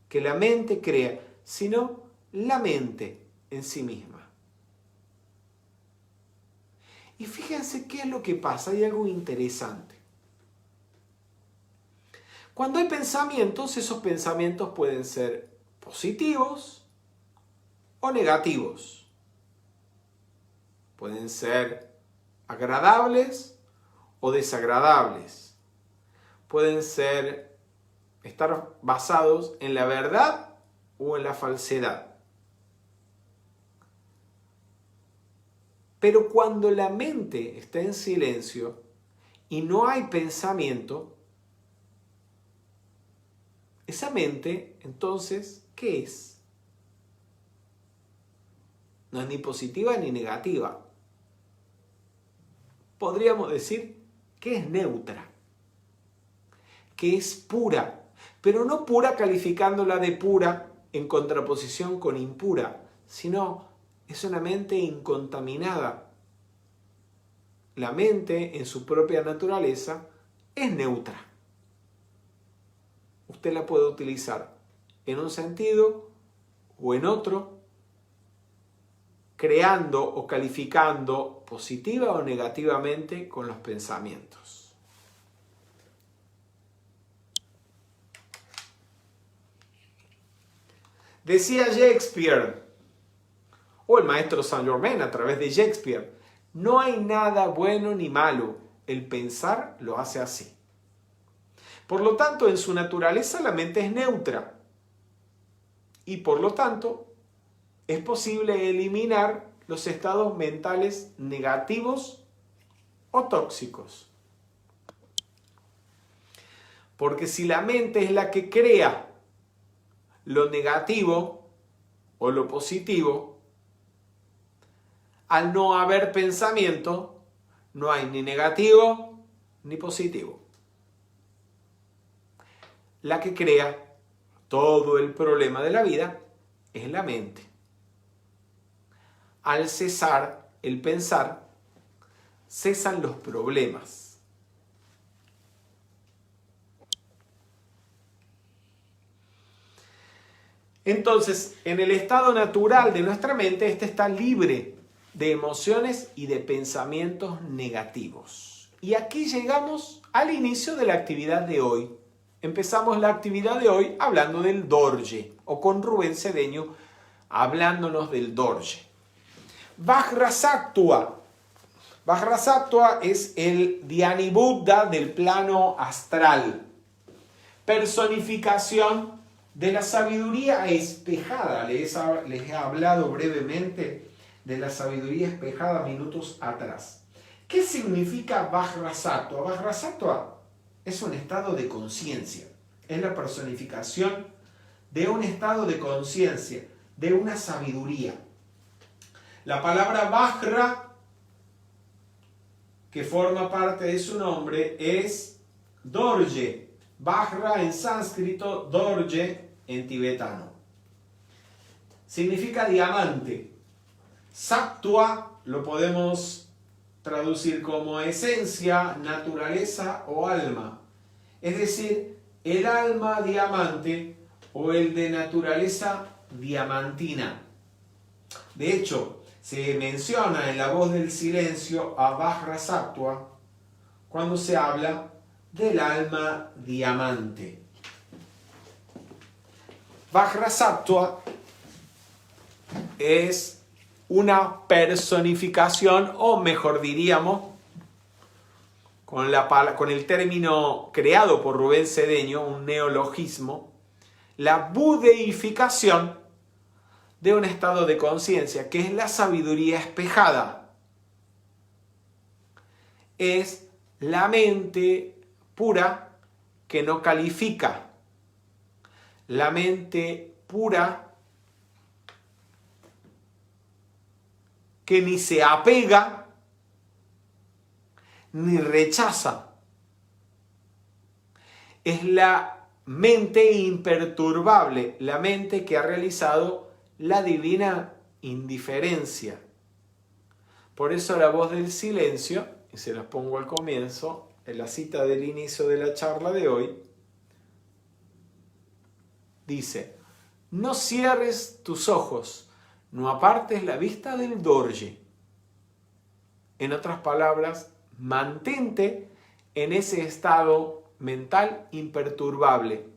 que la mente crea, sino la mente en sí misma. Y fíjense qué es lo que pasa, hay algo interesante. Cuando hay pensamientos, esos pensamientos pueden ser positivos o negativos. Pueden ser agradables o desagradables. Pueden estar basados en la verdad o en la falsedad. Pero cuando la mente está en silencio y no hay pensamiento, esa mente, entonces, ¿qué es? No es ni positiva ni negativa. Podríamos decir que es neutra, que es pura, pero no pura calificándola de pura en contraposición con impura, sino es una mente incontaminada. La mente, en su propia naturaleza, es neutra. Usted la puede utilizar en un sentido o en otro, creando o calificando positiva o negativamente con los pensamientos. Decía Shakespeare, o el maestro Saint-Germain a través de Shakespeare, no hay nada bueno ni malo, el pensar lo hace así. Por lo tanto, en su naturaleza la mente es neutra y por lo tanto es posible eliminar los estados mentales negativos o tóxicos. Porque si la mente es la que crea lo negativo o lo positivo, al no haber pensamiento, no hay ni negativo ni positivo. La que crea todo el problema de la vida es la mente. Al cesar el pensar, cesan los problemas. Entonces, en el estado natural de nuestra mente, este está libre de emociones y de pensamientos negativos. Y aquí llegamos al inicio de la actividad de hoy. Empezamos la actividad de hoy hablando del Dorje, o con Rubén Cedeño hablándonos del Dorje. Vajrasattva. Vajrasattva es el Dhyani Buddha del plano astral. Personificación de la sabiduría espejada. Les he hablado brevemente de la sabiduría espejada minutos atrás. ¿Qué significa Vajrasattva? Vajrasattva es un estado de conciencia. Es la personificación de un estado de conciencia, de una sabiduría. La palabra Vajra, que forma parte de su nombre, es Dorje. Vajra en sánscrito, Dorje en tibetano. Significa diamante. Sattva lo podemos traducir como esencia, naturaleza o alma. Es decir, el alma diamante o el de naturaleza diamantina. De hecho, se menciona en La Voz del Silencio a Vajrasattva cuando se habla del alma diamante. Vajrasattva es una personificación, o mejor diríamos, con el término creado por Rubén Cedeño, un neologismo, la budeificación de un estado de conciencia, que es la sabiduría espejada. Es la mente pura que no califica, la mente pura que ni se apega ni rechaza. Es la mente imperturbable, la mente que ha realizado la divina indiferencia. Por eso La Voz del Silencio, y se las pongo al comienzo, en la cita del inicio de la charla de hoy, dice: no cierres tus ojos, no apartes la vista del Dorje. En otras palabras, mantente en ese estado mental imperturbable,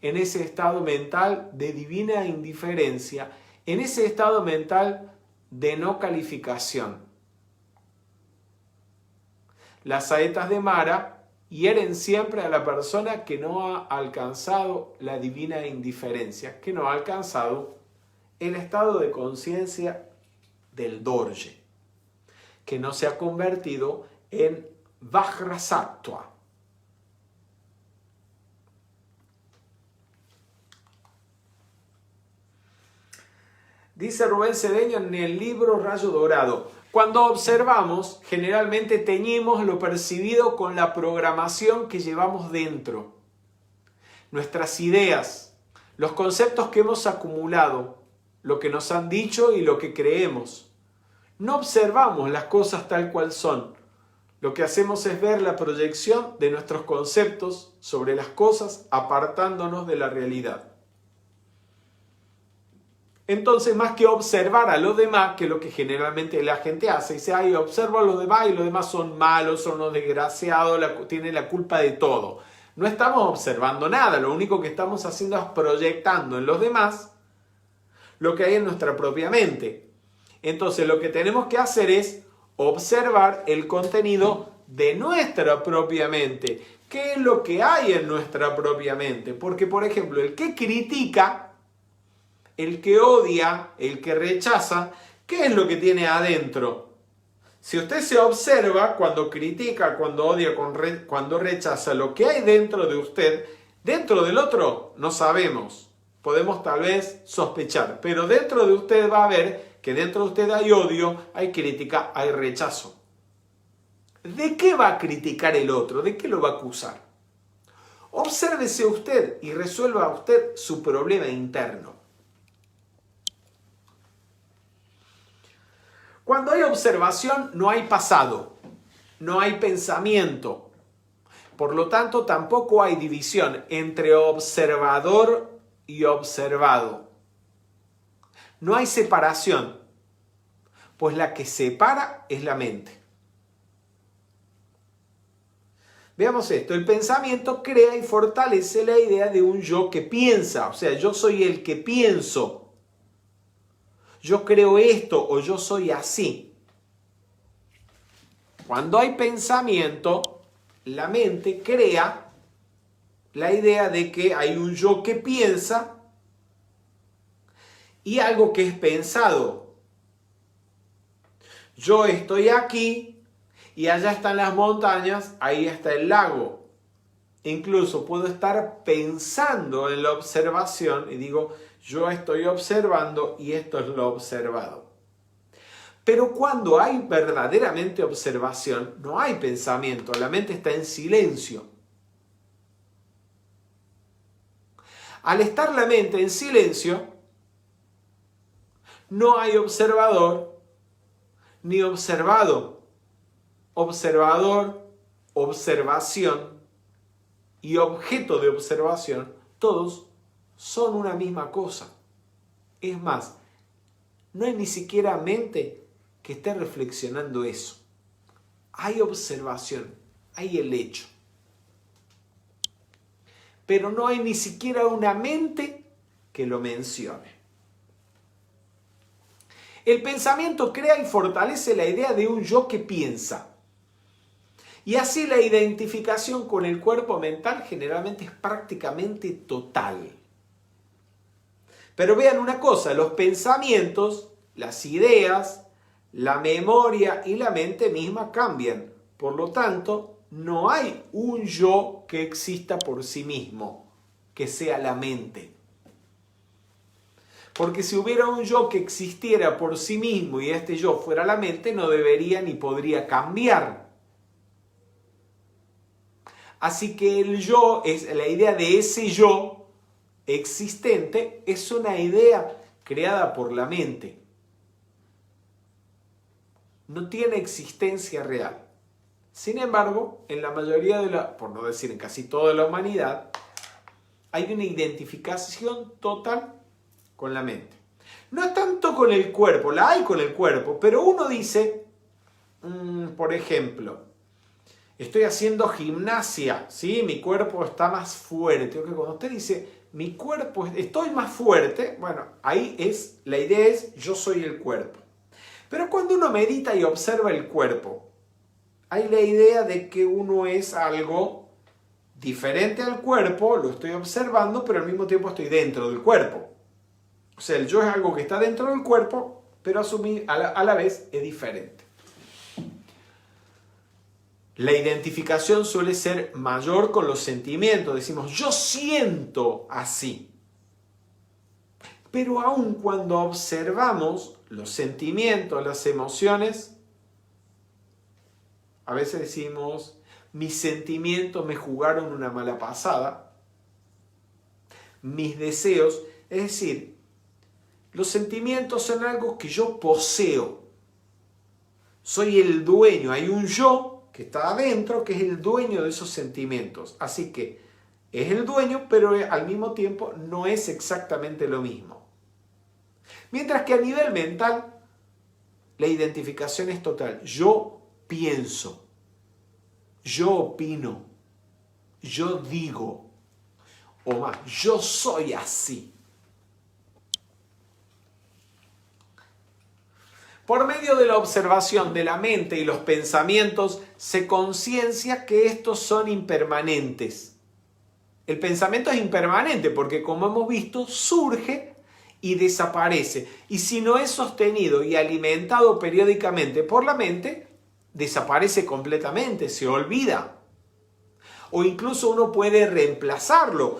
en ese estado mental de divina indiferencia, en ese estado mental de no calificación. Las saetas de Mara hieren siempre a la persona que no ha alcanzado la divina indiferencia, que no ha alcanzado el estado de conciencia del Dorje, que no se ha convertido en Vajrasattva. Dice Rubén Cedeño en el libro Rayo Dorado: cuando observamos, generalmente teñimos lo percibido con la programación que llevamos dentro. Nuestras ideas, los conceptos que hemos acumulado, lo que nos han dicho y lo que creemos. No observamos las cosas tal cual son. Lo que hacemos es ver la proyección de nuestros conceptos sobre las cosas, apartándonos de la realidad. Entonces, más que observar a los demás, que es lo que generalmente la gente hace, dice: ay, observo a los demás y los demás son malos, son unos desgraciados, tienen la culpa de todo. No estamos observando nada, lo único que estamos haciendo es proyectando en los demás lo que hay en nuestra propia mente. Entonces, lo que tenemos que hacer es observar el contenido de nuestra propia mente. ¿Qué es lo que hay en nuestra propia mente? Porque, por ejemplo, el que critica, el que odia, el que rechaza, ¿qué es lo que tiene adentro? Si usted se observa cuando critica, cuando odia, cuando rechaza, lo que hay dentro de usted, dentro del otro no sabemos. Podemos tal vez sospechar, pero dentro de usted va a ver que dentro de usted hay odio, hay crítica, hay rechazo. ¿De qué va a criticar el otro? ¿De qué lo va a acusar? Obsérvese usted y resuelva usted su problema interno. Cuando hay observación, no hay pasado, no hay pensamiento. Por lo tanto, tampoco hay división entre observador y observado. No hay separación, pues la que separa es la mente. Veamos esto: el pensamiento crea y fortalece la idea de un yo que piensa, o sea, yo soy el que pienso. Yo creo esto o yo soy así. Cuando hay pensamiento, la mente crea la idea de que hay un yo que piensa y algo que es pensado. Yo estoy aquí y allá están las montañas, ahí está el lago. Incluso puedo estar pensando en la observación y digo: yo estoy observando y esto es lo observado. Pero cuando hay verdaderamente observación, no hay pensamiento, la mente está en silencio. Al estar la mente en silencio, no hay observador ni observado. Observador, observación y objeto de observación, todos son una misma cosa. Es más, no hay ni siquiera mente que esté reflexionando eso. Hay observación, hay el hecho. Pero no hay ni siquiera una mente que lo mencione. El pensamiento crea y fortalece la idea de un yo que piensa. Y así la identificación con el cuerpo mental generalmente es prácticamente total. Pero vean una cosa, los pensamientos, las ideas, la memoria y la mente misma cambian. Por lo tanto, no hay un yo que exista por sí mismo, que sea la mente. Porque si hubiera un yo que existiera por sí mismo y este yo fuera la mente, no debería ni podría cambiar. Así que el yo, la idea de ese yo existente, es una idea creada por la mente. No tiene existencia real. Sin embargo, en la mayoría por no decir en casi toda la humanidad, hay una identificación total con la mente. No es tanto con el cuerpo, la hay con el cuerpo, pero uno dice, por ejemplo, estoy haciendo gimnasia, ¿sí? Mi cuerpo está más fuerte. Okay, cuando usted dice, mi cuerpo, estoy más fuerte, bueno, ahí la idea es, yo soy el cuerpo. Pero cuando uno medita y observa el cuerpo, hay la idea de que uno es algo diferente al cuerpo, lo estoy observando, pero al mismo tiempo estoy dentro del cuerpo. O sea, el yo es algo que está dentro del cuerpo, pero a la vez es diferente. La identificación suele ser mayor con los sentimientos. Decimos, yo siento así. Pero aun cuando observamos los sentimientos, las emociones, a veces decimos, mis sentimientos me jugaron una mala pasada. Mis deseos, es decir, los sentimientos son algo que yo poseo. Soy el dueño, hay un yo que está adentro, que es el dueño de esos sentimientos. Así que es el dueño, pero al mismo tiempo no es exactamente lo mismo. Mientras que a nivel mental, la identificación es total. Yo pienso, yo opino, yo digo, o más, yo soy así. Por medio de la observación de la mente y los pensamientos, se conciencia que estos son impermanentes. El pensamiento es impermanente porque, como hemos visto, surge y desaparece. Y si no es sostenido y alimentado periódicamente por la mente, desaparece completamente, se olvida. O incluso uno puede reemplazarlo.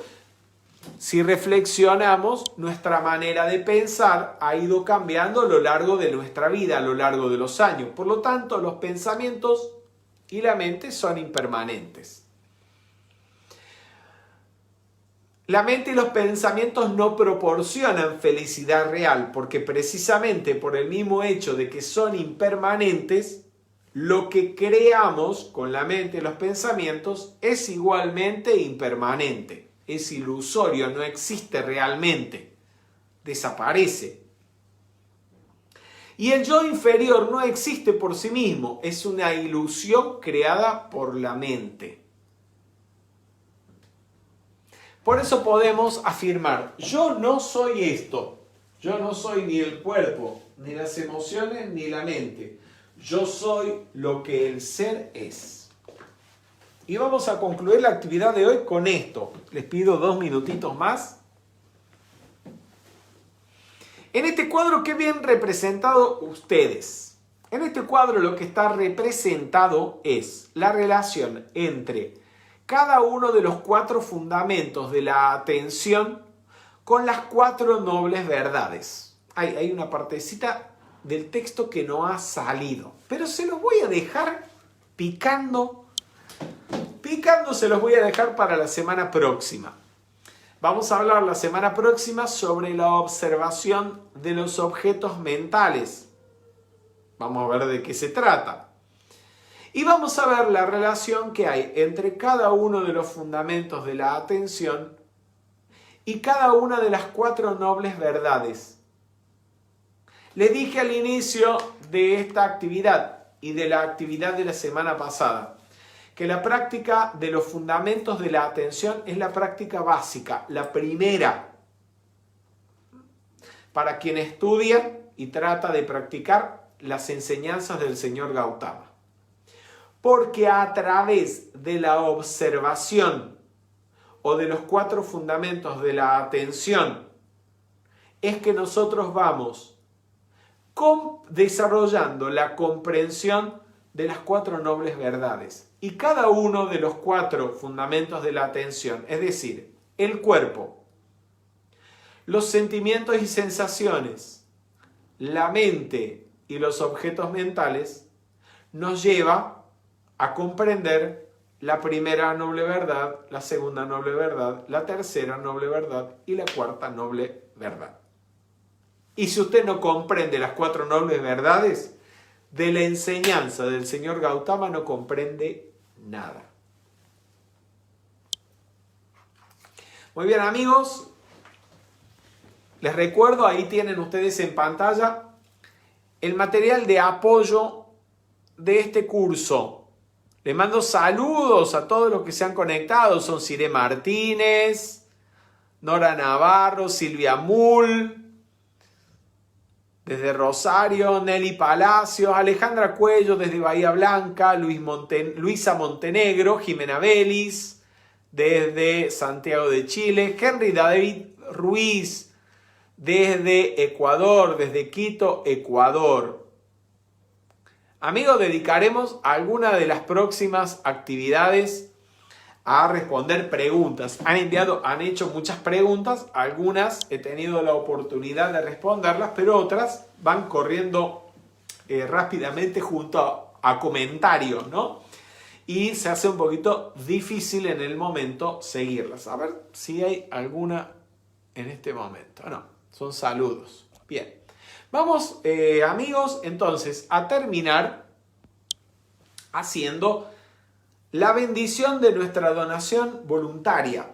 Si reflexionamos, nuestra manera de pensar ha ido cambiando a lo largo de nuestra vida, a lo largo de los años. Por lo tanto, los pensamientos y la mente son impermanentes. La mente y los pensamientos no proporcionan felicidad real, porque precisamente por el mismo hecho de que son impermanentes, lo que creamos con la mente y los pensamientos es igualmente impermanente. Es ilusorio, no existe realmente, desaparece. Y el yo inferior no existe por sí mismo, es una ilusión creada por la mente. Por eso podemos afirmar, yo no soy esto, yo no soy ni el cuerpo, ni las emociones, ni la mente. Yo soy lo que el ser es. Y vamos a concluir la actividad de hoy con esto. Les pido 2 minutitos más. En este cuadro, ¿qué ven representado ustedes? En este cuadro lo que está representado es la relación entre cada uno de los 4 fundamentos de la atención con las 4 nobles verdades. Hay una partecita del texto que no ha salido. Pero se los voy a dejar picando, se los voy a dejar para la semana próxima. Vamos a hablar la semana próxima sobre la observación de los objetos mentales. Vamos a ver de qué se trata. Y vamos a ver la relación que hay entre cada uno de los fundamentos de la atención y cada una de las 4 nobles verdades. Les dije al inicio de esta actividad y de la actividad de la semana pasada que la práctica de los fundamentos de la atención es la práctica básica, la primera, para quien estudia y trata de practicar las enseñanzas del señor Gautama. Porque a través de la observación o de los 4 fundamentos de la atención es que nosotros vamos desarrollando la comprensión de las 4 nobles verdades. Y cada uno de los 4 fundamentos de la atención, es decir, el cuerpo, los sentimientos y sensaciones, la mente y los objetos mentales, nos lleva a comprender la primera noble verdad, la segunda noble verdad, la tercera noble verdad y la cuarta noble verdad. Y si usted no comprende las 4 nobles verdades, de la enseñanza del señor Gautama no comprende nada. Muy bien, amigos, les recuerdo, ahí tienen ustedes en pantalla el material de apoyo de este curso. Les mando saludos a todos los que se han conectado. Son Cire Martínez, Nora Navarro, Silvia Mull, desde Rosario, Nelly Palacios, Alejandra Cuello desde Bahía Blanca, Luisa Montenegro, Jimena Vélez desde Santiago de Chile, Henry David Ruiz desde Ecuador, desde Quito, Ecuador. Amigos, dedicaremos alguna de las próximas actividades a responder preguntas. Han hecho muchas preguntas, algunas he tenido la oportunidad de responderlas, pero otras van corriendo rápidamente junto a comentarios, ¿no? Y se hace un poquito difícil en el momento seguirlas. A ver si hay alguna en este momento. No, son saludos. Bien. Vamos, amigos, entonces a terminar haciendo la bendición de nuestra donación voluntaria.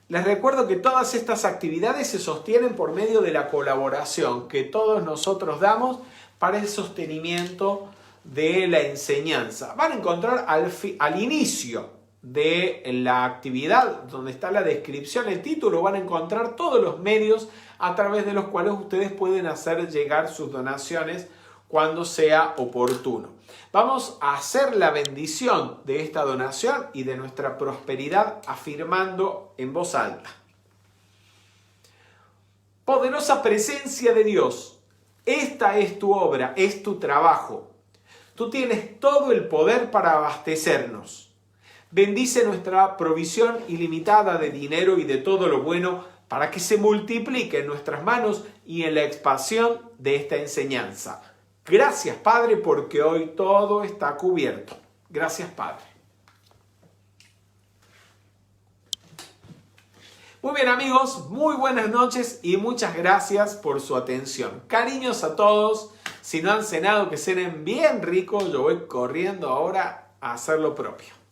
Les recuerdo que todas estas actividades se sostienen por medio de la colaboración que todos nosotros damos para el sostenimiento de la enseñanza. Van a encontrar al inicio de la actividad, donde está la descripción, el título, van a encontrar todos los medios a través de los cuales ustedes pueden hacer llegar sus donaciones cuando sea oportuno. Vamos a hacer la bendición de esta donación y de nuestra prosperidad afirmando en voz alta. Poderosa presencia de Dios, esta es tu obra, es tu trabajo. Tú tienes todo el poder para abastecernos. Bendice nuestra provisión ilimitada de dinero y de todo lo bueno para que se multiplique en nuestras manos y en la expansión de esta enseñanza. Gracias, Padre, porque hoy todo está cubierto. Gracias, Padre. Muy bien, amigos, muy buenas noches y muchas gracias por su atención. Cariños a todos. Si no han cenado, que cenen bien rico. Yo voy corriendo ahora a hacer lo propio.